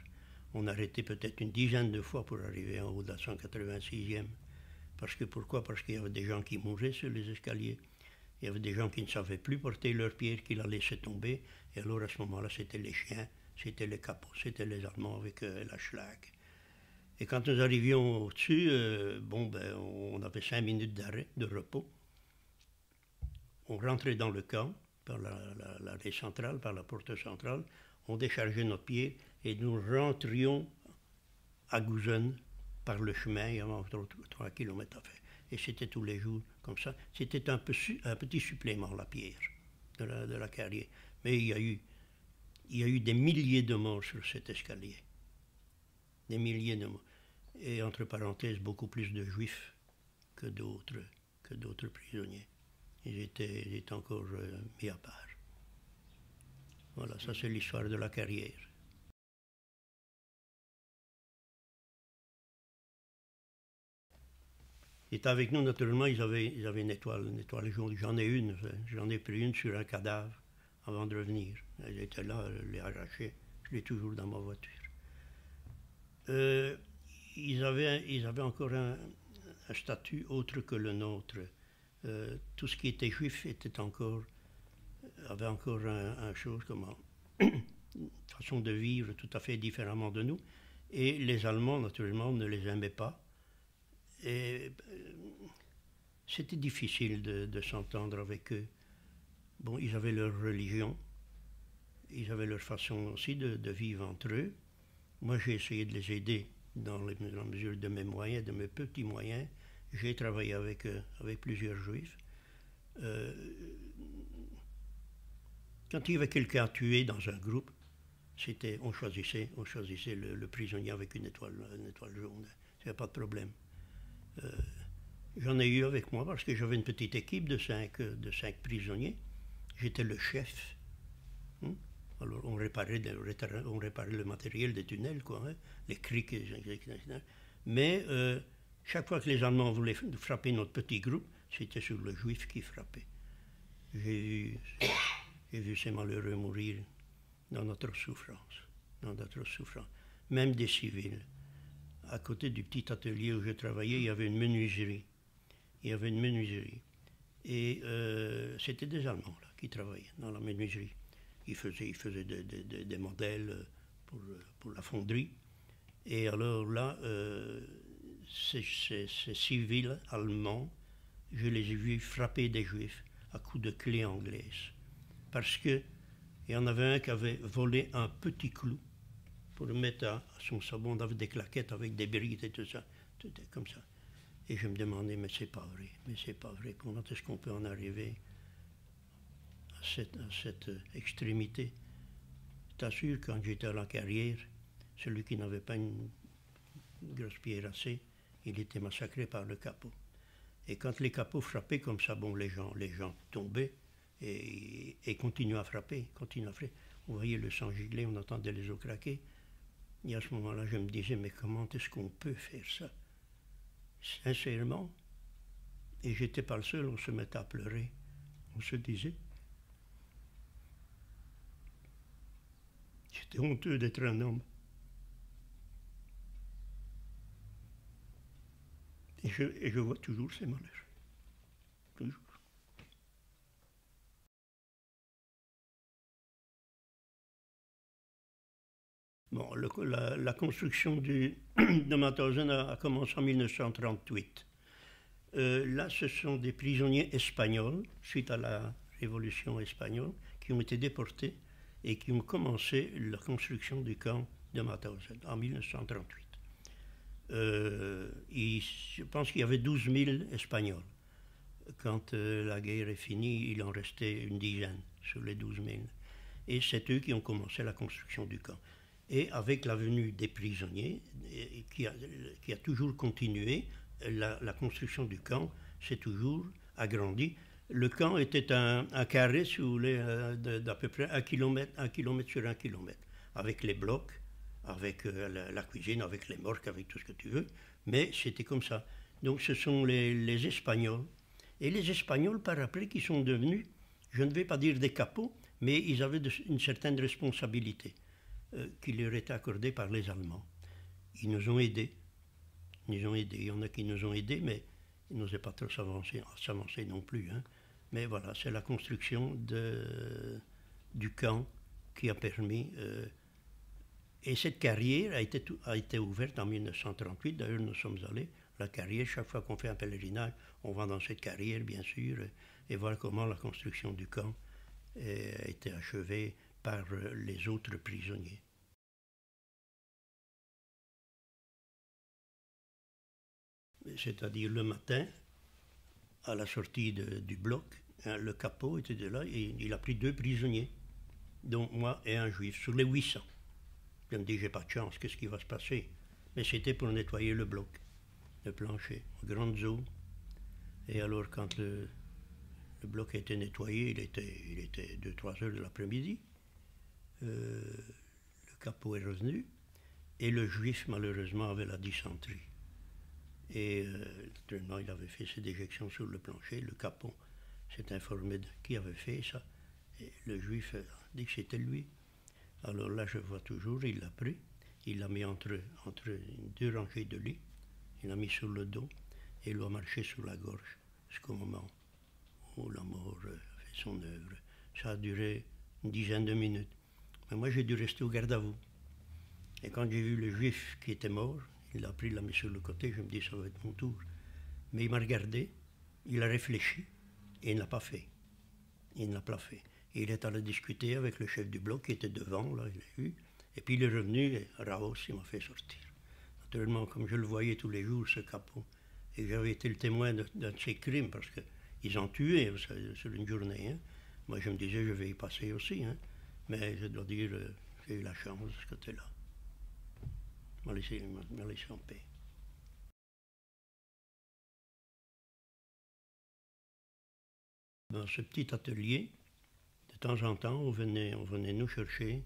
On arrêtait peut-être une dizaine de fois pour arriver en haut de la 186e. Parce que pourquoi? Parce qu'il y avait des gens qui mouraient sur les escaliers. Il y avait des gens qui ne savaient plus porter leurs pieds, qui la laissaient tomber. Et alors à ce moment-là, c'était les chiens, c'était les capots, c'était les Allemands avec la schlag. Et quand nous arrivions au-dessus, on avait 5 minutes d'arrêt, de repos. On rentrait dans le camp par l'arrêt central, par la porte centrale. On déchargeait nos pieds et nous rentrions à Gouzen par le chemin, il y avait encore 3 km à faire. Et c'était tous les jours comme ça. C'était un petit supplément, la pierre, de la carrière. Mais il y a eu des milliers de morts sur cet escalier. Des milliers de morts. Et entre parenthèses, beaucoup plus de juifs que d'autres prisonniers. Ils étaient encore mis à part. Voilà, ça c'est l'histoire de la carrière. Et avec nous, naturellement, ils avaient une étoile jaune. J'en ai une, j'en ai pris une sur un cadavre avant de revenir. Elle était là, elle l'ai arrachée. Je l'ai toujours dans ma voiture. Ils avaient encore un statut autre que le nôtre. Tout ce qui était juif avait encore un chose, une façon de vivre tout à fait différemment de nous. Et les Allemands, naturellement, ne les aimaient pas. Et c'était difficile de s'entendre avec eux. Bon, ils avaient leur religion, ils avaient leur façon aussi de vivre entre eux. Moi, j'ai essayé de les aider dans la mesure de mes moyens, de mes petits moyens. J'ai travaillé avec plusieurs juifs. Quand il y avait quelqu'un à tuer dans un groupe, on choisissait le prisonnier avec une étoile jaune. Il n'y avait pas de problème. J'en ai eu avec moi parce que j'avais une petite équipe de 5 prisonniers. J'étais le chef. Alors on réparait le matériel des tunnels, quoi, hein, les criques, mais chaque fois que les Allemands voulaient frapper notre petit groupe, c'était sur le juif qui frappait. J'ai vu ces malheureux mourir dans notre souffrance, même des civils. à côté du petit atelier où je travaillais, il y avait une menuiserie. Il y avait une menuiserie. Et c'était des Allemands là, qui travaillaient dans la menuiserie. Ils faisaient des modèles pour la fonderie. Et alors là, ces civils allemands, je les ai vus frapper des juifs à coups de clé anglaise. Parce qu'il y en avait un qui avait volé un petit clou pour le mettre à son sabon. On avait des claquettes avec des briques et tout ça. Tout comme ça. Et je me demandais, mais c'est pas vrai, mais c'est pas vrai. Comment est-ce qu'on peut en arriver à cette extrémité? Je t'assure, quand j'étais à la carrière, celui qui n'avait pas une grosse pierre assez, il était massacré par le capot. Et quand les capots frappaient comme ça, bon, les gens tombaient et continuaient à frapper, On voyait le sang gicler, on entendait les os craquer. Et à ce moment-là, je me disais, mais comment est-ce qu'on peut faire ça? Sincèrement, et j'étais pas le seul, on se mettait à pleurer. On se disait, c'était honteux d'être un homme. Et je vois toujours ces malheurs. Toujours. Bon, la construction de Mauthausen a commencé en 1938. Là, ce sont des prisonniers espagnols, suite à la révolution espagnole, qui ont été déportés et qui ont commencé la construction du camp de Mauthausen en 1938. Je pense qu'il y avait 12 000 Espagnols. Quand la guerre est finie, il en restait une dizaine sur les 12 000. Et c'est eux qui ont commencé la construction du camp. Et avec la venue des prisonniers, qui a toujours continué, la construction du camp s'est toujours agrandie. Le camp était un carré, si vous voulez, d'à peu près 1 kilomètre sur 1 kilomètre, avec les blocs, avec la cuisine, avec les morgues, avec tout ce que tu veux, mais c'était comme ça. Donc ce sont les Espagnols. Et les Espagnols, par après, qui sont devenus, je ne vais pas dire des capots, mais ils avaient une certaine responsabilité qui leur était accordée par les Allemands. Ils nous ont aidés. Il y en a qui nous ont aidés, mais ils n'osaient pas trop s'avancer non plus. Hein. Mais voilà, c'est la construction du camp qui a permis... et cette carrière a été ouverte en 1938. D'ailleurs, nous sommes allés. La carrière, chaque fois qu'on fait un pèlerinage, on va dans cette carrière, bien sûr, et voir comment la construction du camp a été achevée par les autres prisonniers. C'est-à-dire le matin, à la sortie du bloc, hein, le capot était de là et il a pris 2 prisonniers, dont moi et un juif, sur les 800. Je me dis, j'ai pas de chance, qu'est-ce qui va se passer? Mais c'était pour nettoyer le bloc, le plancher, grandes eaux. Et alors, quand le bloc a été nettoyé, il était 2-3 heures de l'après-midi. Le capot est revenu et le juif, malheureusement, avait la dysenterie. Et naturellement, il avait fait ses déjections sur le plancher. Le capot s'est informé de qui avait fait ça. Et le juif a dit que c'était lui. Alors là, je vois toujours, il l'a pris. Il l'a mis entre 2 rangées de lits. Il l'a mis sur le dos et il l'a marché sur la gorge jusqu'au moment où la mort a fait son œuvre. Ça a duré une dizaine de minutes. Mais moi, j'ai dû rester au garde à vous. Et quand j'ai vu le juif qui était mort, il l'a pris, il l'a mis sur le côté, je me dis, ça va être mon tour. Mais il m'a regardé, il a réfléchi, et il ne l'a pas fait. Il ne l'a pas fait. Et il est allé discuter avec le chef du bloc qui était devant, là, il l'a eu. Et puis il est revenu, et Raos, il m'a fait sortir. Naturellement, comme je le voyais tous les jours, ce capot, et j'avais été le témoin d'un de ces crimes, parce qu'ils ont tué sur une journée. Hein. Moi, je me disais, je vais y passer aussi. Hein. Mais je dois dire, j'ai eu la chance de ce côté-là. M'a laissé en paix. Dans ce petit atelier, de temps en temps, on venait nous chercher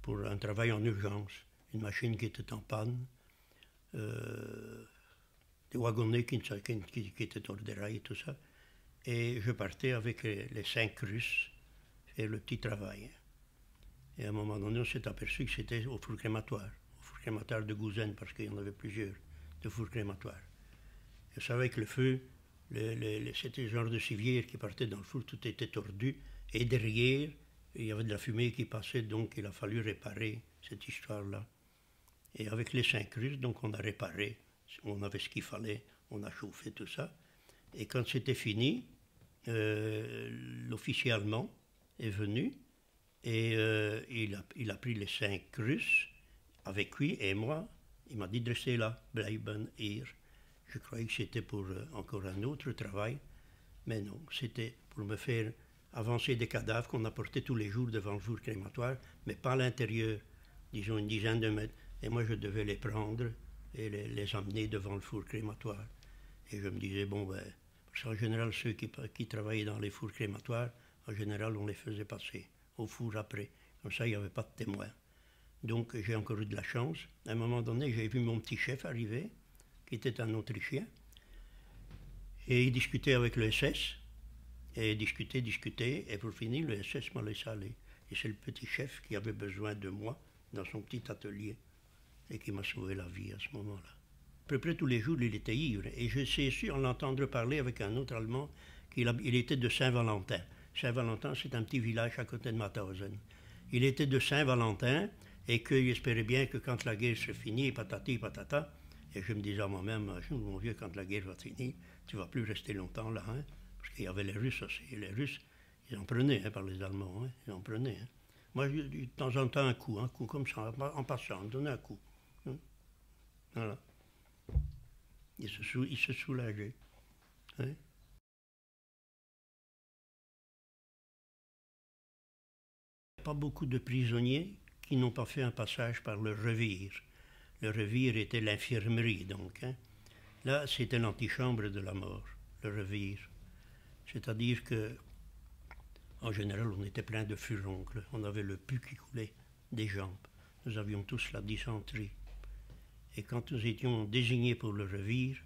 pour un travail en urgence. Une machine qui était en panne, des wagonnets qui étaient hors des rails et tout ça. Et je partais avec les 5 Russes faire le petit travail. Et à un moment donné, on s'est aperçu que c'était au four crématoire de Gouzen, parce qu'il y en avait plusieurs. de four crématoire. Vous savez, avec le feu, c'était le genre de civière qui partait dans le four, tout était tordu. Et derrière, il y avait de la fumée qui passait, donc il a fallu réparer cette histoire-là. Et avec les 5 Russes, donc on a réparé, on avait ce qu'il fallait, on a chauffé tout ça. Et quand c'était fini, l'officier allemand est venu et il a pris les 5 Russes avec lui et moi. Il m'a dit de rester là, bleiben hier. Je croyais que c'était pour encore un autre travail, mais non, c'était pour me faire avancer des cadavres qu'on apportait tous les jours devant le four crématoire, mais pas à l'intérieur, disons une dizaine de mètres. Et moi, je devais les prendre et les emmener devant le four crématoire. Et je me disais, bon, ben, parce qu'en général, ceux qui travaillaient dans les fours crématoires, en général, on les faisait passer au four après. Comme ça, il n'y avait pas de témoins. Donc, j'ai encore eu de la chance. À un moment donné, j'ai vu mon petit chef arriver, qui était un Autrichien, et il discutait avec le SS, et discutait, et pour finir, le SS m'a laissé aller. Et c'est le petit chef qui avait besoin de moi dans son petit atelier, et qui m'a sauvé la vie à ce moment-là. À peu près tous les jours, il était ivre, et je sais su en l'entendre parler avec un autre Allemand, il était de Saint-Valentin. Saint-Valentin, c'est un petit village à côté de Mauthausen. Il était de Saint-Valentin, et qu'il espérait bien que quand la guerre se finit, patati patata, et je me disais à moi-même, mon vieux, quand la guerre va finir, tu ne vas plus rester longtemps là, hein, parce qu'il y avait les Russes aussi. Et les Russes, ils en prenaient par les Allemands, hein, ils en prenaient. Hein. Moi, de temps en temps, un coup comme ça, en passant, on me donnait un coup. Hein. Voilà. Il se soulageait. Hein. Pas beaucoup de prisonniers qui n'ont pas fait un passage par le revire. Le revire était l'infirmerie, donc. Hein. Là, c'était l'antichambre de la mort, le revire. C'est-à-dire que, en général, on était plein de furoncles. On avait le pus qui coulait des jambes. Nous avions tous la dysenterie. Et quand nous étions désignés pour le revire,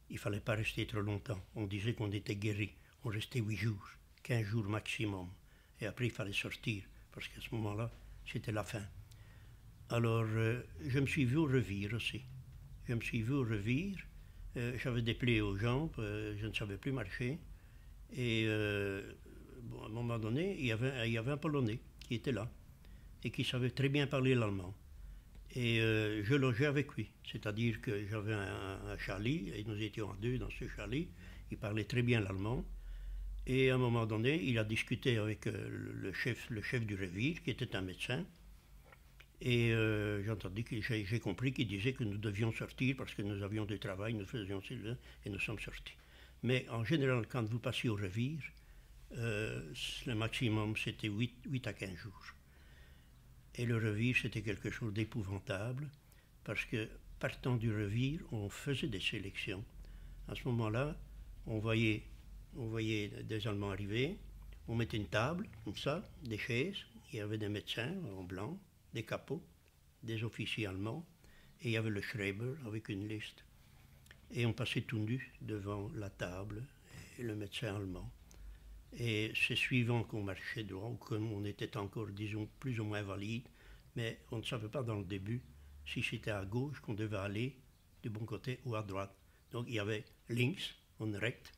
il ne fallait pas rester trop longtemps. On disait qu'on était guéri. On restait 8 jours, 15 jours maximum. Et après, il fallait sortir, parce qu'à ce moment-là, c'était la fin. Alors, je me suis vu au revire aussi. Je me suis vu au revire. J'avais des plaies aux jambes, je ne savais plus marcher. Et bon, à un moment donné, il y avait un Polonais qui était là et qui savait très bien parler l'allemand. Et je logeais avec lui, c'est-à-dire que j'avais un chalet et nous étions à 2 dans ce chalet. Il parlait très bien l'allemand. Et à un moment donné, il a discuté avec le chef du revire, qui était un médecin. Et j'ai compris qu'il disait que nous devions sortir parce que nous avions du travail, nous faisions cela, et nous sommes sortis. Mais en général, quand vous passiez au revire, le maximum c'était 8 à 15 jours. Et le revire, c'était quelque chose d'épouvantable, parce que partant du revire, on faisait des sélections. À ce moment-là, on voyait des Allemands arriver, on mettait une table, comme ça, des chaises, il y avait des médecins en blanc, des capots, des officiers allemands, et il y avait le Schreiber avec une liste. Et on passait tout nu devant la table et le médecin allemand. Et c'est suivant qu'on marchait droit, ou comme on était encore, disons, plus ou moins valide, mais on ne savait pas dans le début si c'était à gauche qu'on devait aller, du bon côté, ou à droite. Donc il y avait links, on recte,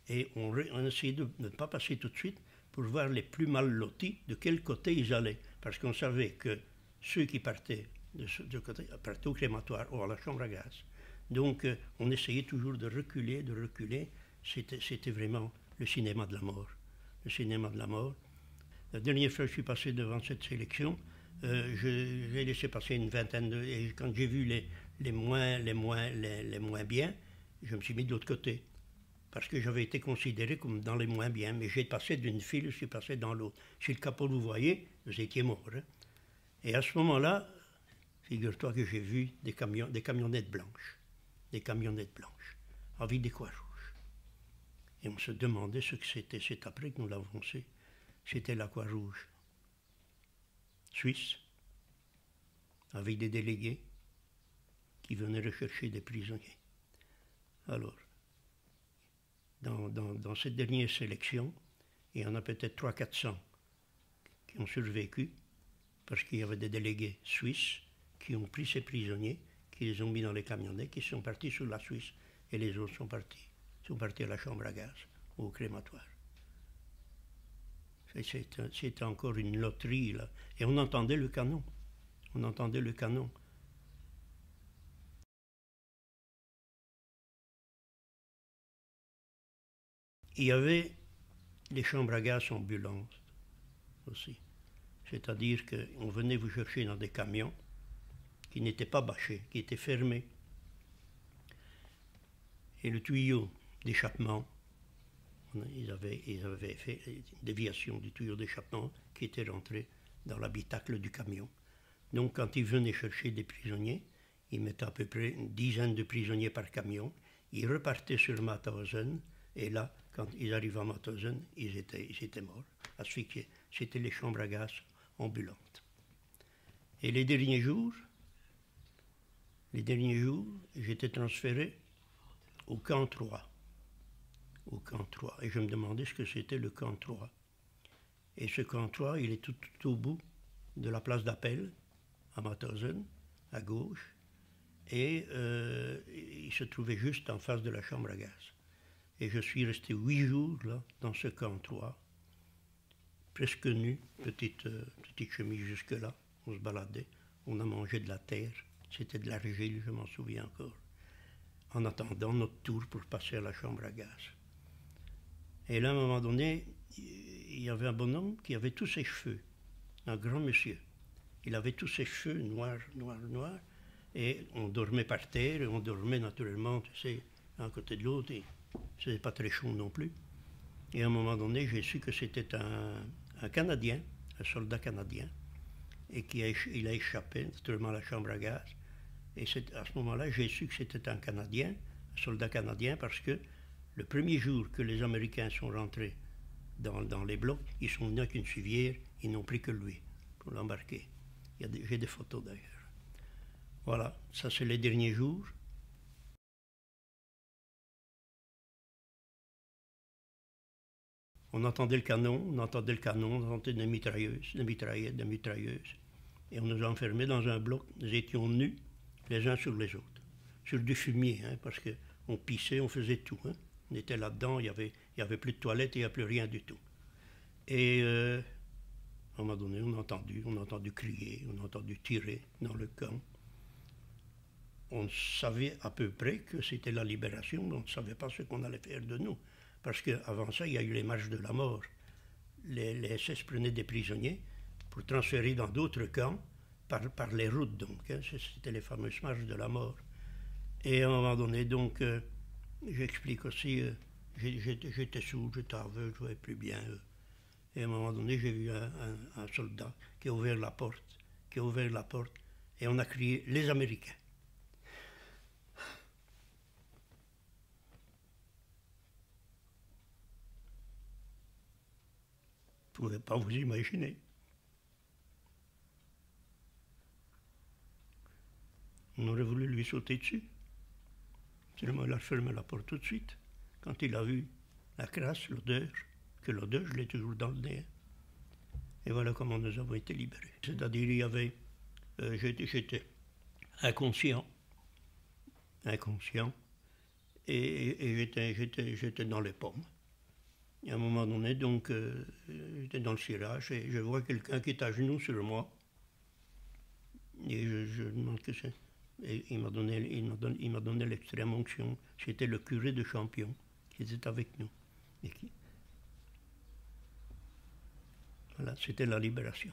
et on essayait de ne pas passer tout de suite pour voir les plus mal lotis de quel côté ils allaient. Parce qu'on savait que ceux qui partaient de ce côté partaient au crématoire ou à la chambre à gaz. Donc on essayait toujours de reculer. C'était vraiment le cinéma de la mort. Le cinéma de la mort. La dernière fois que je suis passé devant cette sélection, j'ai laissé passer une vingtaine de... Et quand j'ai vu les moins bien, je me suis mis de l'autre côté. Parce que j'avais été considéré comme dans les moins bien. Mais j'ai passé d'une file, je suis passé dans l'autre. Si le capot vous voyez, vous étiez mort. Hein. Et à ce moment-là, figure-toi que j'ai vu des camionnettes blanches. Des camionnettes blanches, avec des croix rouges. Et on se demandait ce que c'était. C'est après que nous l'avons su. C'était la Croix-Rouge suisse, avec des délégués qui venaient rechercher des prisonniers. Alors, dans cette dernière sélection, il y en a peut-être 300-400 qui ont survécu, parce qu'il y avait des délégués suisses qui ont pris ces prisonniers, qui qui les ont mis dans les camionnettes, qui sont partis sur la Suisse, et les autres sont partis à la chambre à gaz, au crématoire. C'était encore une loterie, là. Et on entendait le canon. On entendait le canon. Il y avait les chambres à gaz ambulantes aussi. C'est-à-dire qu'on venait vous chercher dans des camions qui n'étaient pas bâchés, qui étaient fermés. Et le tuyau d'échappement, ils avaient fait une déviation du tuyau d'échappement qui était rentré dans l'habitacle du camion. Donc quand ils venaient chercher des prisonniers, ils mettaient à peu près une dizaine de prisonniers par camion, ils repartaient sur Mauthausen, et là, quand ils arrivaient à Mauthausen, ils étaient morts, asphyxiés. C'était les chambres à gaz ambulantes. Et les derniers jours, j'étais transféré au camp 3. Au camp 3. Et je me demandais ce que c'était le camp 3. Et ce camp 3, il est tout au bout de la place d'appel, à Mauthausen, à gauche. Et il se trouvait juste en face de la chambre à gaz. Et je suis resté 8 jours là, dans ce camp 3, presque nu, petite chemise jusque-là. On se baladait, on a mangé de la terre, c'était de l'argile, je m'en souviens encore, en attendant notre tour pour passer à la chambre à gaz. Et là, à un moment donné, il y avait un bonhomme qui avait tous ses cheveux, un grand monsieur. Il avait tous ses cheveux noirs, et on dormait par terre, et on dormait naturellement, tu sais, un côté de l'autre, et c'était pas très chaud non plus. Et à un moment donné, j'ai su que c'était un Canadien, un soldat canadien, et il a échappé naturellement à la chambre à gaz. Et à ce moment-là, j'ai su que c'était un Canadien, un soldat canadien, parce que le premier jour que les Américains sont rentrés dans les blocs, ils sont venus avec une civière, ils n'ont pris que lui pour l'embarquer. J'ai des photos d'ailleurs. Voilà, ça c'est les derniers jours. On entendait le canon, on entendait des mitrailleuses, des mitrailleuses. Et on nous a enfermés dans un bloc, nous étions nus, les uns sur les autres. Sur du fumier, hein, parce qu'on pissait, on faisait tout. Hein. On était là-dedans, il y avait plus de toilettes, il n'y a plus rien du tout. Et à un moment donné, on a entendu crier, on a entendu tirer dans le camp. On savait à peu près que c'était la libération, mais on ne savait pas ce qu'on allait faire de nous. Parce qu'avant ça, il y a eu les marches de la mort. Les SS prenaient des prisonniers pour transférer dans d'autres camps par les routes, donc. Hein, c'était les fameuses marches de la mort. Et à un moment donné, donc, j'explique aussi, j'étais sourd, j'étais aveugle, je ne voyais plus bien. Et à un moment donné, j'ai vu un soldat qui a ouvert la porte, et on a crié « Les Américains ». Vous ne pouvez pas vous imaginer. On aurait voulu lui sauter dessus. Seulement, il a fermé la porte tout de suite. Quand il a vu la crasse, l'odeur, que l'odeur, je l'ai toujours dans le nez. Et voilà comment nous avons été libérés. C'est-à-dire, il y avait... j'étais inconscient. Et j'étais dans les pommes. Et à un moment donné, donc, j'étais dans le cirage et je vois quelqu'un qui est à genoux sur moi. Et je demande que c'est. Et il m'a donné l'extrême onction. C'était le curé de Champion qui était avec nous. Voilà, c'était la libération.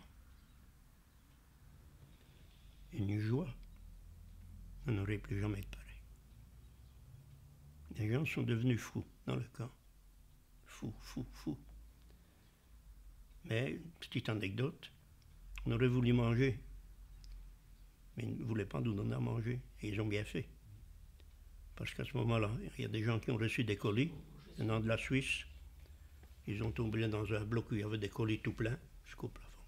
Une joie. On n'aurait plus jamais pareil. Les gens sont devenus fous dans le camp. Fou. Mais, petite anecdote, on aurait voulu manger, mais ils ne voulaient pas nous donner à manger, et ils ont bien fait. Parce qu'à ce moment-là, il y a des gens qui ont reçu des colis, venant de la Suisse, ils ont tombé dans un bloc où il y avait des colis tout pleins, jusqu'au plafond.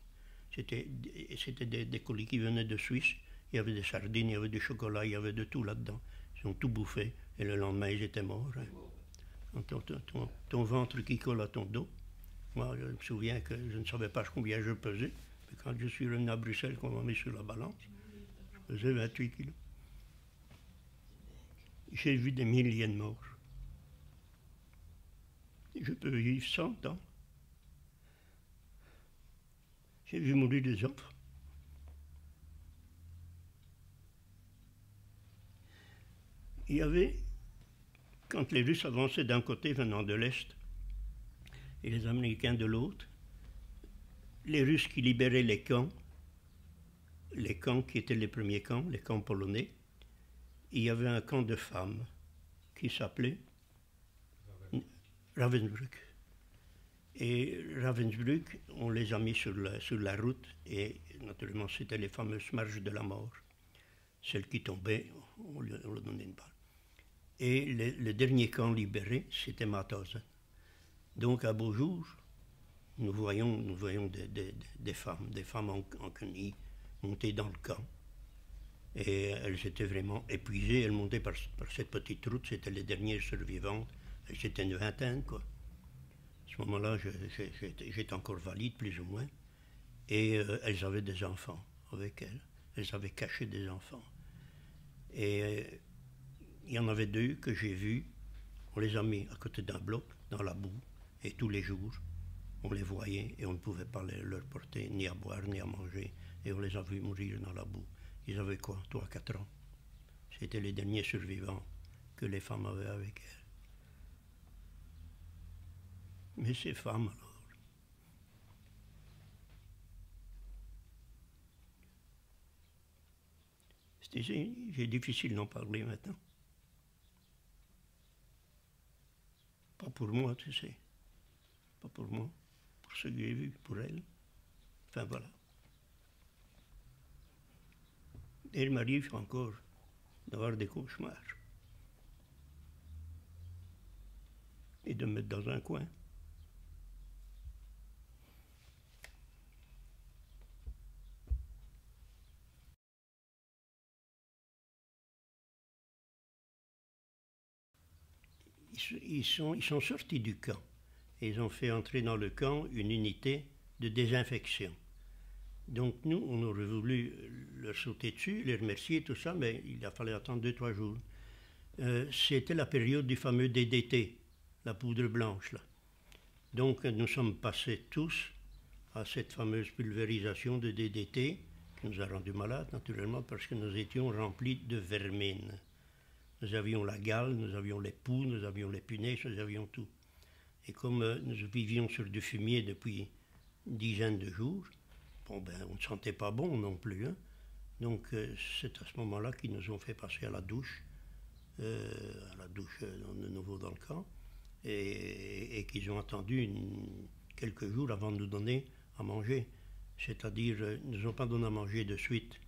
C'était des colis qui venaient de Suisse, il y avait des sardines, il y avait du chocolat, il y avait de tout là-dedans. Ils ont tout bouffé, et le lendemain, ils étaient morts. Hein. Ton ventre qui colle à ton dos. Moi, je me souviens que je ne savais pas combien je pesais, mais quand je suis revenu à Bruxelles, qu'on m'a mis sur la balance, je pesais 28 kilos. J'ai vu des milliers de morts. Je peux vivre 100 ans. J'ai vu mourir des enfants. Il y avait, quand les Russes avançaient d'un côté venant de l'Est et les Américains de l'autre, les Russes qui libéraient les camps qui étaient les premiers camps, les camps polonais, il y avait un camp de femmes qui s'appelait Ravensbrück. Et Ravensbrück, on les a mis sur la route, et naturellement c'était les fameuses marches de la mort. Celles qui tombaient, on leur donnait une balle. Et le dernier camp libéré, c'était Mauthausen. Donc à beau jour, nous voyons des femmes en quenille, montées dans le camp. Et elles étaient vraiment épuisées, elles montaient par cette petite route, c'était les dernières survivantes. Elles étaient une vingtaine, quoi. À ce moment-là, j'étais encore valide, plus ou moins. Et elles avaient des enfants avec elles. Elles avaient caché des enfants. Et il y en avait 2 que j'ai vus. On les a mis à côté d'un bloc, dans la boue. Et tous les jours, on les voyait et on ne pouvait pas leur porter ni à boire ni à manger. Et on les a vus mourir dans la boue. Ils avaient quoi, 3-4 ans. C'était les derniers survivants que les femmes avaient avec elles. Mais ces femmes, alors, c'est difficile d'en parler maintenant. Pas pour moi, tu sais. Pas pour moi. Pour ceux que j'ai vus, pour elles. Enfin, voilà. Et il m'arrive encore d'avoir des cauchemars. Et de me mettre dans un coin. Ils sont sortis du camp. Et ils ont fait entrer dans le camp une unité de désinfection. Donc nous, on aurait voulu leur sauter dessus, les remercier, tout ça, mais il a fallu attendre 2-3 jours. C'était la période du fameux DDT, la poudre blanche, là. Donc nous sommes passés tous à cette fameuse pulvérisation de DDT, qui nous a rendus malades, naturellement, parce que nous étions remplis de vermine. Nous avions la gale, nous avions les poux, nous avions les punaises, nous avions tout. Et comme nous vivions sur du fumier depuis une dizaine de jours, bon ben on ne sentait pas bon non plus. Hein. Donc c'est à ce moment-là qu'ils nous ont fait passer à la douche de nouveau dans le camp, et qu'ils ont attendu quelques jours avant de nous donner à manger. C'est-à-dire, ils ne nous ont pas donné à manger de suite.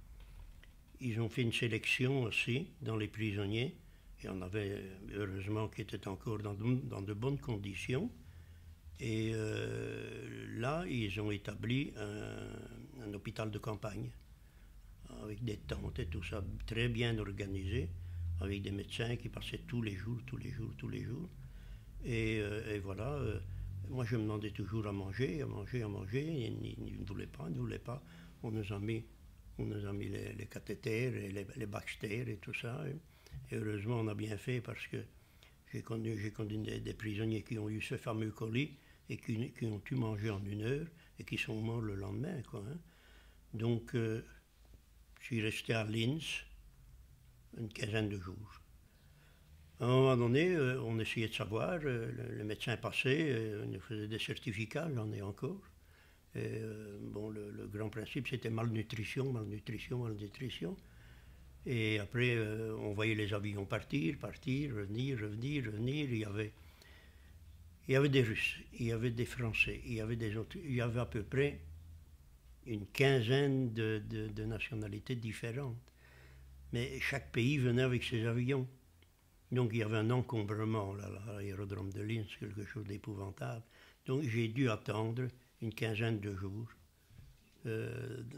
Ils ont fait une sélection aussi dans les prisonniers. Et on avait, heureusement, qui étaient encore dans de bonnes conditions. Et là, ils ont établi un hôpital de campagne, avec des tentes et tout ça, très bien organisé, avec des médecins qui passaient tous les jours. Et voilà, moi je me demandais toujours à manger, et ils ne voulaient pas. On nous a mis les cathéters et les Baxter et tout ça. Et heureusement, on a bien fait parce que j'ai connu des prisonniers qui ont eu ce fameux colis et qui ont pu manger en 1 heure et qui sont morts le lendemain, quoi. Hein. Donc, je suis resté à Linz une quinzaine de jours. À un moment donné, on essayait de savoir, le médecin passait, il nous faisait des certificats, j'en ai encore. Et, bon, le grand principe, c'était malnutrition. Et après, on voyait les avions partir, revenir. Il y avait des Russes, il y avait des Français, il y avait des autres. Il y avait à peu près une quinzaine de nationalités différentes. Mais chaque pays venait avec ses avions. Donc il y avait un encombrement là, à l'aérodrome de Linz, quelque chose d'épouvantable. Donc j'ai dû attendre une quinzaine de jours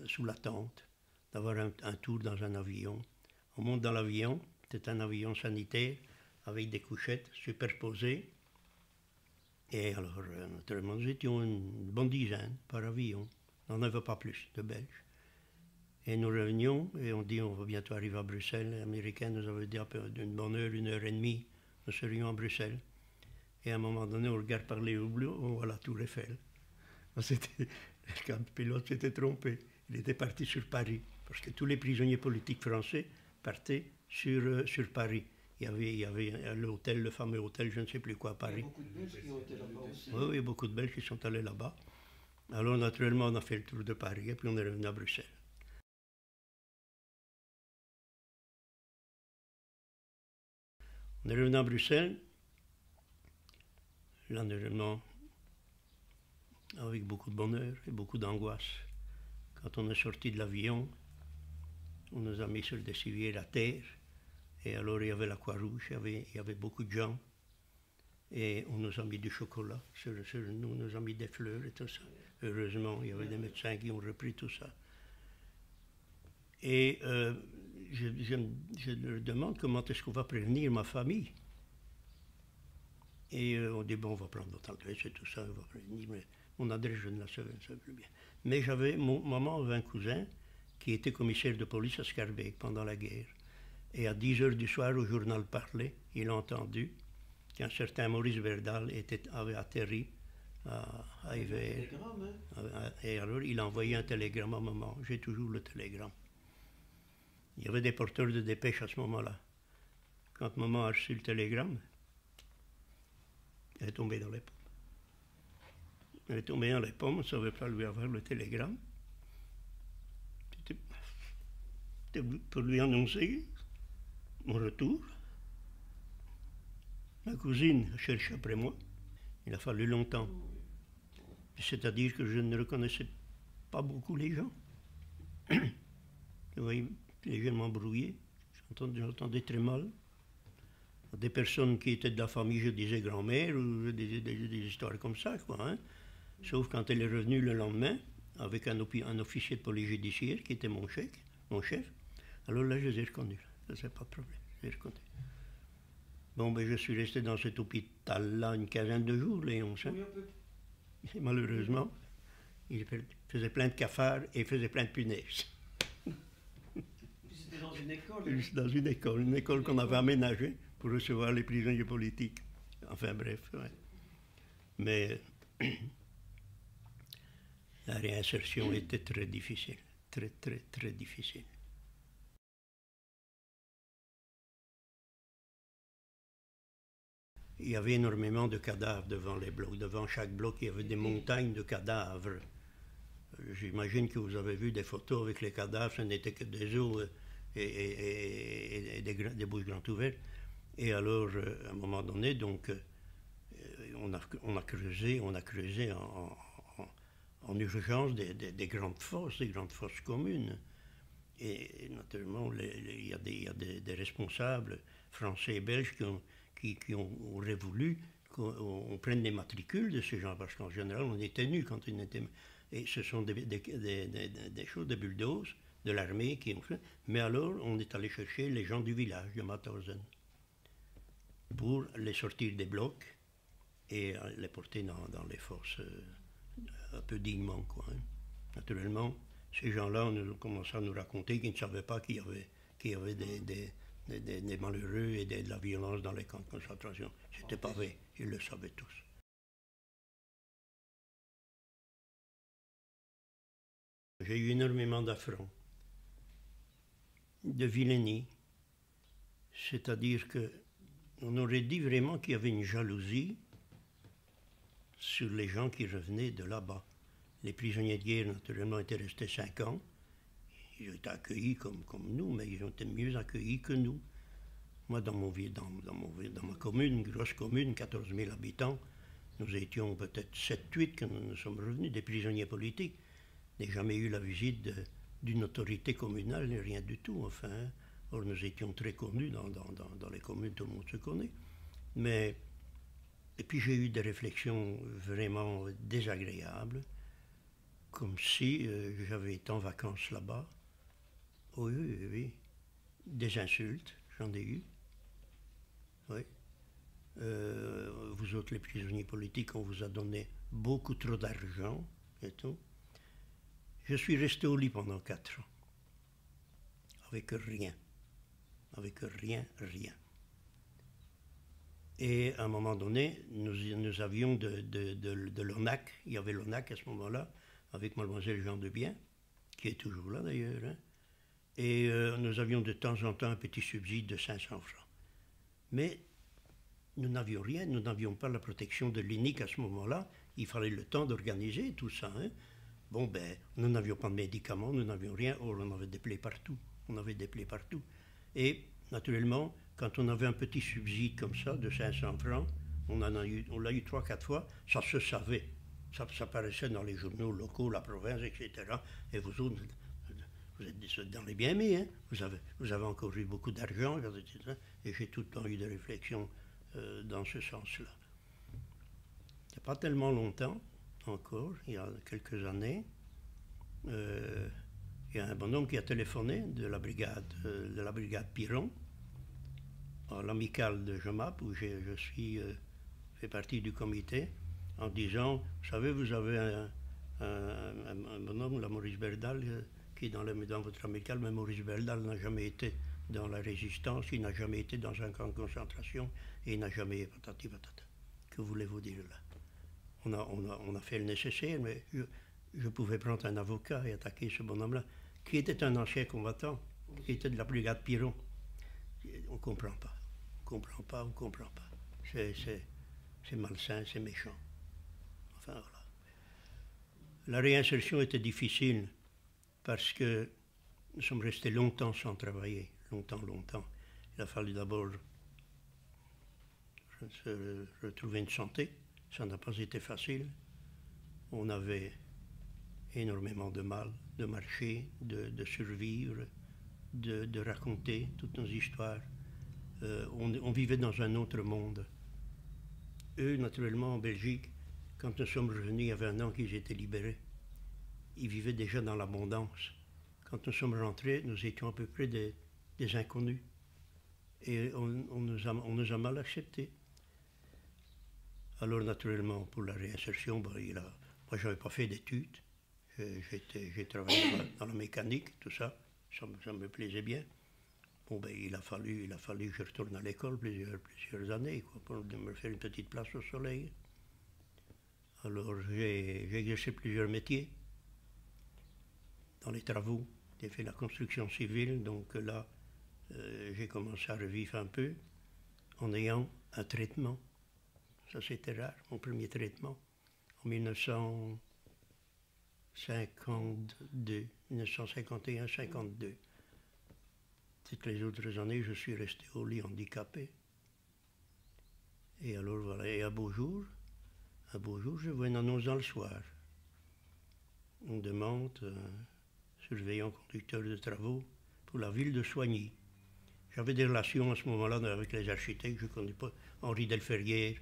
sous la tente, d'avoir un tour dans un avion. On monte dans l'avion, c'est un avion sanitaire avec des couchettes superposées. Et alors, naturellement, nous étions une bonne dizaine par avion. On n'en avait pas plus de Belges. Et nous revenions et on dit on va bientôt arriver à Bruxelles. Les Américains nous avaient dit d'une bonne heure, 1 heure et demie, nous serions à Bruxelles. Et à un moment donné, on regarde par les hublots, on voit la tour Eiffel. Le pilote s'était trompé. Il était parti sur Paris. Parce que tous les prisonniers politiques français partaient sur Paris. Il y avait l'hôtel, le fameux hôtel, je ne sais plus quoi, à Paris. Il y a beaucoup de Belges qui ont été là-bas aussi. Oui, oui, beaucoup de Belges qui sont allés là-bas. Alors, naturellement, on a fait le tour de Paris et puis on est revenu à Bruxelles. On est revenu à Bruxelles, là, naturellement, avec beaucoup de bonheur et beaucoup d'angoisse. Quand on est sorti de l'avion, on nous a mis sur des civières à terre. Et alors, il y avait la Croix-Rouge, il y avait beaucoup de gens. Et on nous a mis du chocolat sur nous, on nous a mis des fleurs et tout ça. Heureusement, il y avait des médecins qui ont repris tout ça. Et je leur demande comment est-ce qu'on va prévenir ma famille. Et on dit, bon, on va prendre votre adresse et tout ça, on va prévenir. Mais mon adresse, je ne la savais plus bien. Mais maman avait un cousin qui était commissaire de police à Schaerbeek pendant la guerre. Et à 10 heures du soir, au journal Parler, il a entendu qu'un certain Maurice Verdal avait atterri à Evere. Et alors, il a envoyé un télégramme à maman. J'ai toujours le télégramme. Il y avait des porteurs de dépêches à ce moment-là. Quand maman a reçu le télégramme, elle est tombée dans les pommes. Elle est tombée dans les pommes, on ne savait pas lui avoir le télégramme. C'était pour lui annoncer mon retour. Ma cousine cherche après moi. Il a fallu longtemps. C'est-à-dire que je ne reconnaissais pas beaucoup les gens. Vous voyez, les gens m'embrouillaient. J'entendais très mal. Des personnes qui étaient de la famille, je disais grand-mère, ou des histoires comme ça, quoi. Hein. Sauf quand elle est revenue le lendemain, avec un officier de police judiciaire qui était mon chef. Alors là, je les ai reconnus. Ça, c'est pas de problème. Je les ai reconnus. Bon, ben, je suis resté dans cet hôpital-là une quinzaine de jours, Léon. Hein. Et malheureusement, il faisait plein de cafards et faisait plein de punaises. C'était dans une école? Dans une école qu'on avait aménagée pour recevoir les prisonniers politiques. Enfin bref, ouais. Mais la réinsertion était très difficile, très très très difficile. Il y avait énormément de cadavres devant les blocs. Devant chaque bloc, il y avait des montagnes de cadavres. J'imagine que vous avez vu des photos avec les cadavres, ce n'était que des os et des bouches grandes ouvertes. Et alors, à un moment donné, donc, on a creusé en urgence des grandes fosses communes. Et naturellement, il y a des responsables français et belges qui auraient voulu qu'on prenne les matricules de ces gens, parce qu'en général, on était nus quand on était... Et ce sont des choses, des bulldozers de l'armée qui ont fait. Mais alors, on est allé chercher les gens du village de Mauthausen pour les sortir des blocs et les porter dans les fosses un peu dignement, quoi. Hein. Naturellement, ces gens-là, on a commencé à nous raconter qu'ils ne savaient pas qu'il y avait des malheureux et de la violence dans les camps de concentration. C'était pas vrai, ils le savaient tous. J'ai eu énormément d'affronts, de vilainie, c'est-à-dire qu'on aurait dit vraiment qu'il y avait une jalousie sur les gens qui revenaient de là-bas. Les prisonniers de guerre, naturellement, étaient restés 5 ans. Ils ont été accueillis comme nous, mais ils ont été mieux accueillis que nous. Moi, dans ma commune, une grosse commune, 14 000 habitants, nous étions peut-être 7-8 quand nous sommes revenus, des prisonniers politiques. N'ai jamais eu la visite d'une autorité communale, ni rien du tout, enfin. Or, nous étions très connus dans les communes, tout le monde se connaît. Mais, et puis j'ai eu des réflexions vraiment désagréables, comme si j'avais été en vacances là-bas. Oui, oui, oui. Des insultes, j'en ai eu. Oui. Vous autres, les prisonniers politiques, on vous a donné beaucoup trop d'argent et tout. Je suis resté au lit pendant 4 ans. avec rien. Avec rien, rien. Et à un moment donné, nous avions de l'ONAC, il y avait l'ONAC à ce moment-là, avec mademoiselle Jean Debien, qui est toujours là d'ailleurs, hein. Et nous avions de temps en temps un petit subside de 500 francs. Mais nous n'avions rien, nous n'avions pas la protection de l'INIC à ce moment-là, il fallait le temps d'organiser tout ça, hein. Bon, ben, nous n'avions pas de médicaments, nous n'avions rien, or on avait des plaies partout, Et naturellement, quand on avait un petit subside comme ça, de 500 francs, on l'a eu 3-4 fois, ça se savait. Ça paraissait dans les journaux locaux, la province, etc. Et vous autres, vous êtes dans les bien mis, hein. Vous avez encore eu beaucoup d'argent, etc. Et j'ai tout le temps eu des réflexions dans ce sens-là. Il n'y a pas tellement longtemps, encore, il y a quelques années, il y a un bonhomme qui a téléphoné de la brigade Piron, à l'amicale de Jemap, où je fais partie du comité, en disant, vous savez, vous avez un bonhomme, la Maurice Berdal, qui est dans votre amicale, mais Maurice Berdal n'a jamais été dans la résistance, il n'a jamais été dans un camp de concentration, et il n'a jamais patati patata. Que voulez-vous dire là? On a fait le nécessaire, mais je pouvais prendre un avocat et attaquer ce bonhomme-là, qui était un ancien combattant, qui était de la brigade Piron. On ne comprend pas. On ne comprend pas. C'est malsain, c'est méchant. Enfin, voilà. La réinsertion était difficile parce que nous sommes restés longtemps sans travailler. Longtemps. Il a fallu d'abord se retrouver une santé. Ça n'a pas été facile. On avait énormément de mal de marcher, de survivre, de raconter toutes nos histoires. On vivait dans un autre monde. Eux, naturellement, en Belgique, quand nous sommes revenus, il y avait un an qu'ils étaient libérés. Ils vivaient déjà dans l'abondance. Quand nous sommes rentrés, nous étions à peu près des inconnus. Et on nous a mal acceptés. Alors, naturellement, pour la réinsertion, moi, je n'avais pas fait d'études. J'ai travaillé dans la mécanique, tout ça. Ça me plaisait bien. Bon, ben, il a fallu que je retourne à l'école plusieurs années, quoi, pour me faire une petite place au soleil. Alors, j'ai exercé plusieurs métiers. Dans les travaux, j'ai fait la construction civile, donc là, j'ai commencé à revivre un peu en ayant un traitement. Ça, c'était rare, mon premier traitement, en 1951-52. Toutes les autres années, je suis resté au lit handicapé. Et alors, voilà, et un beau jour, je vois une annonce dans le soir. On demande surveillant conducteur de travaux pour la ville de Soigny. J'avais des relations à ce moment-là avec les architectes, je ne connais pas Henri Delferrière,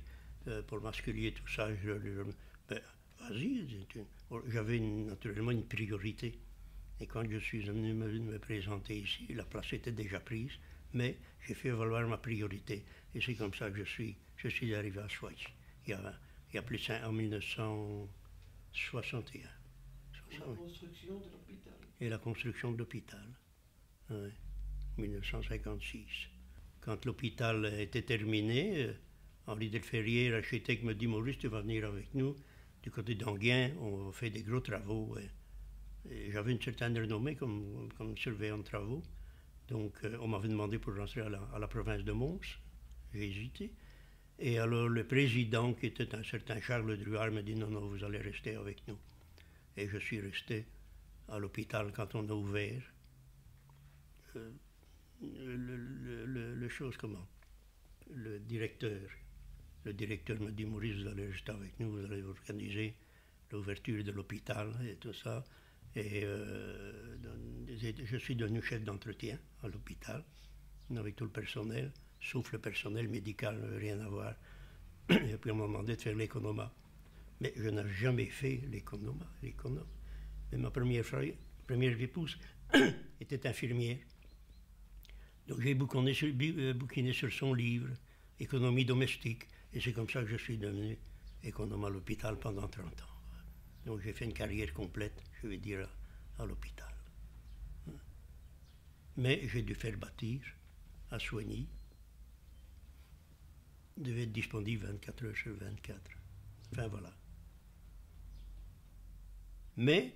Paul Masculier, tout ça. Ben, vas-y, j'avais naturellement une priorité. Et quand je suis venu me présenter ici, la place était déjà prise, mais j'ai fait valoir ma priorité. Et c'est comme ça que je suis arrivé à Soigny, il y a plus en 1961. La construction de l'hôpital. Et la construction de l'hôpital, oui, 1956. Quand l'hôpital était terminé, Henri Delferrière, l'architecte, me dit « Maurice, tu vas venir avec nous du côté d'Anguien, on fait des gros travaux. » Et j'avais une certaine renommée comme surveillant de travaux. Donc on m'avait demandé pour rentrer à la province de Mons. J'ai hésité. Et alors le président, qui était un certain Charles Druard, me dit « Non, non, vous allez rester avec nous. » Et je suis resté à l'hôpital quand on a ouvert. Le directeur me dit « Maurice, vous allez rester avec nous, vous allez organiser l'ouverture de l'hôpital et tout ça. » Et je suis devenu chef d'entretien à l'hôpital, avec tout le personnel, sauf le personnel médical, rien à voir. Et puis on m'a demandé de faire l'économa. Mais je n'ai jamais fait l'économa. Mais ma première épouse était infirmière. Donc j'ai bouquiné sur son livre, Économie domestique. Et c'est comme ça que je suis devenu économe à l'hôpital pendant 30 ans. Donc j'ai fait une carrière complète, je vais dire, à l'hôpital. Mais j'ai dû faire bâtir à Soigny. Il devait être disponible 24 heures sur 24. Enfin voilà. Mais,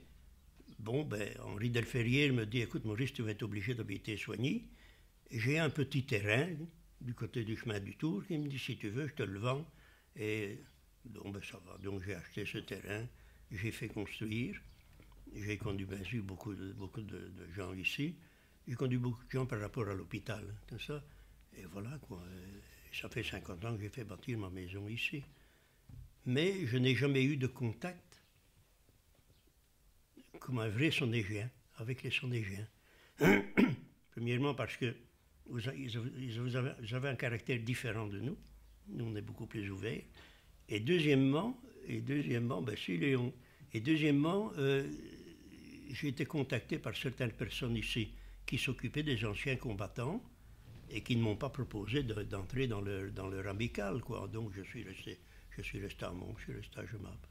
bon, ben, Henri Delferrière me dit, écoute Maurice, tu vas être obligé d'habiter Soigny. J'ai un petit terrain du côté du chemin du Tour qui me dit, si tu veux, je te le vends. Et donc, ben, ça va. Donc j'ai acheté ce terrain, j'ai fait construire. J'ai conduit bien sûr beaucoup de gens ici. J'ai conduit beaucoup de gens par rapport à l'hôpital, tout ça. Et voilà quoi. Et ça fait 50 ans que j'ai fait bâtir ma maison ici. Mais je n'ai jamais eu de contact comme un vrai Sondégien, avec les Sondégiens. Premièrement parce que vous avez un caractère différent de nous. Nous, on est beaucoup plus ouverts. Et deuxièmement, ben, si Léon. Et deuxièmement, j'ai été contacté par certaines personnes ici qui s'occupaient des anciens combattants et qui ne m'ont pas proposé d'entrer dans leur amical, quoi. Donc je suis resté à Mons, je suis resté à Jemappes.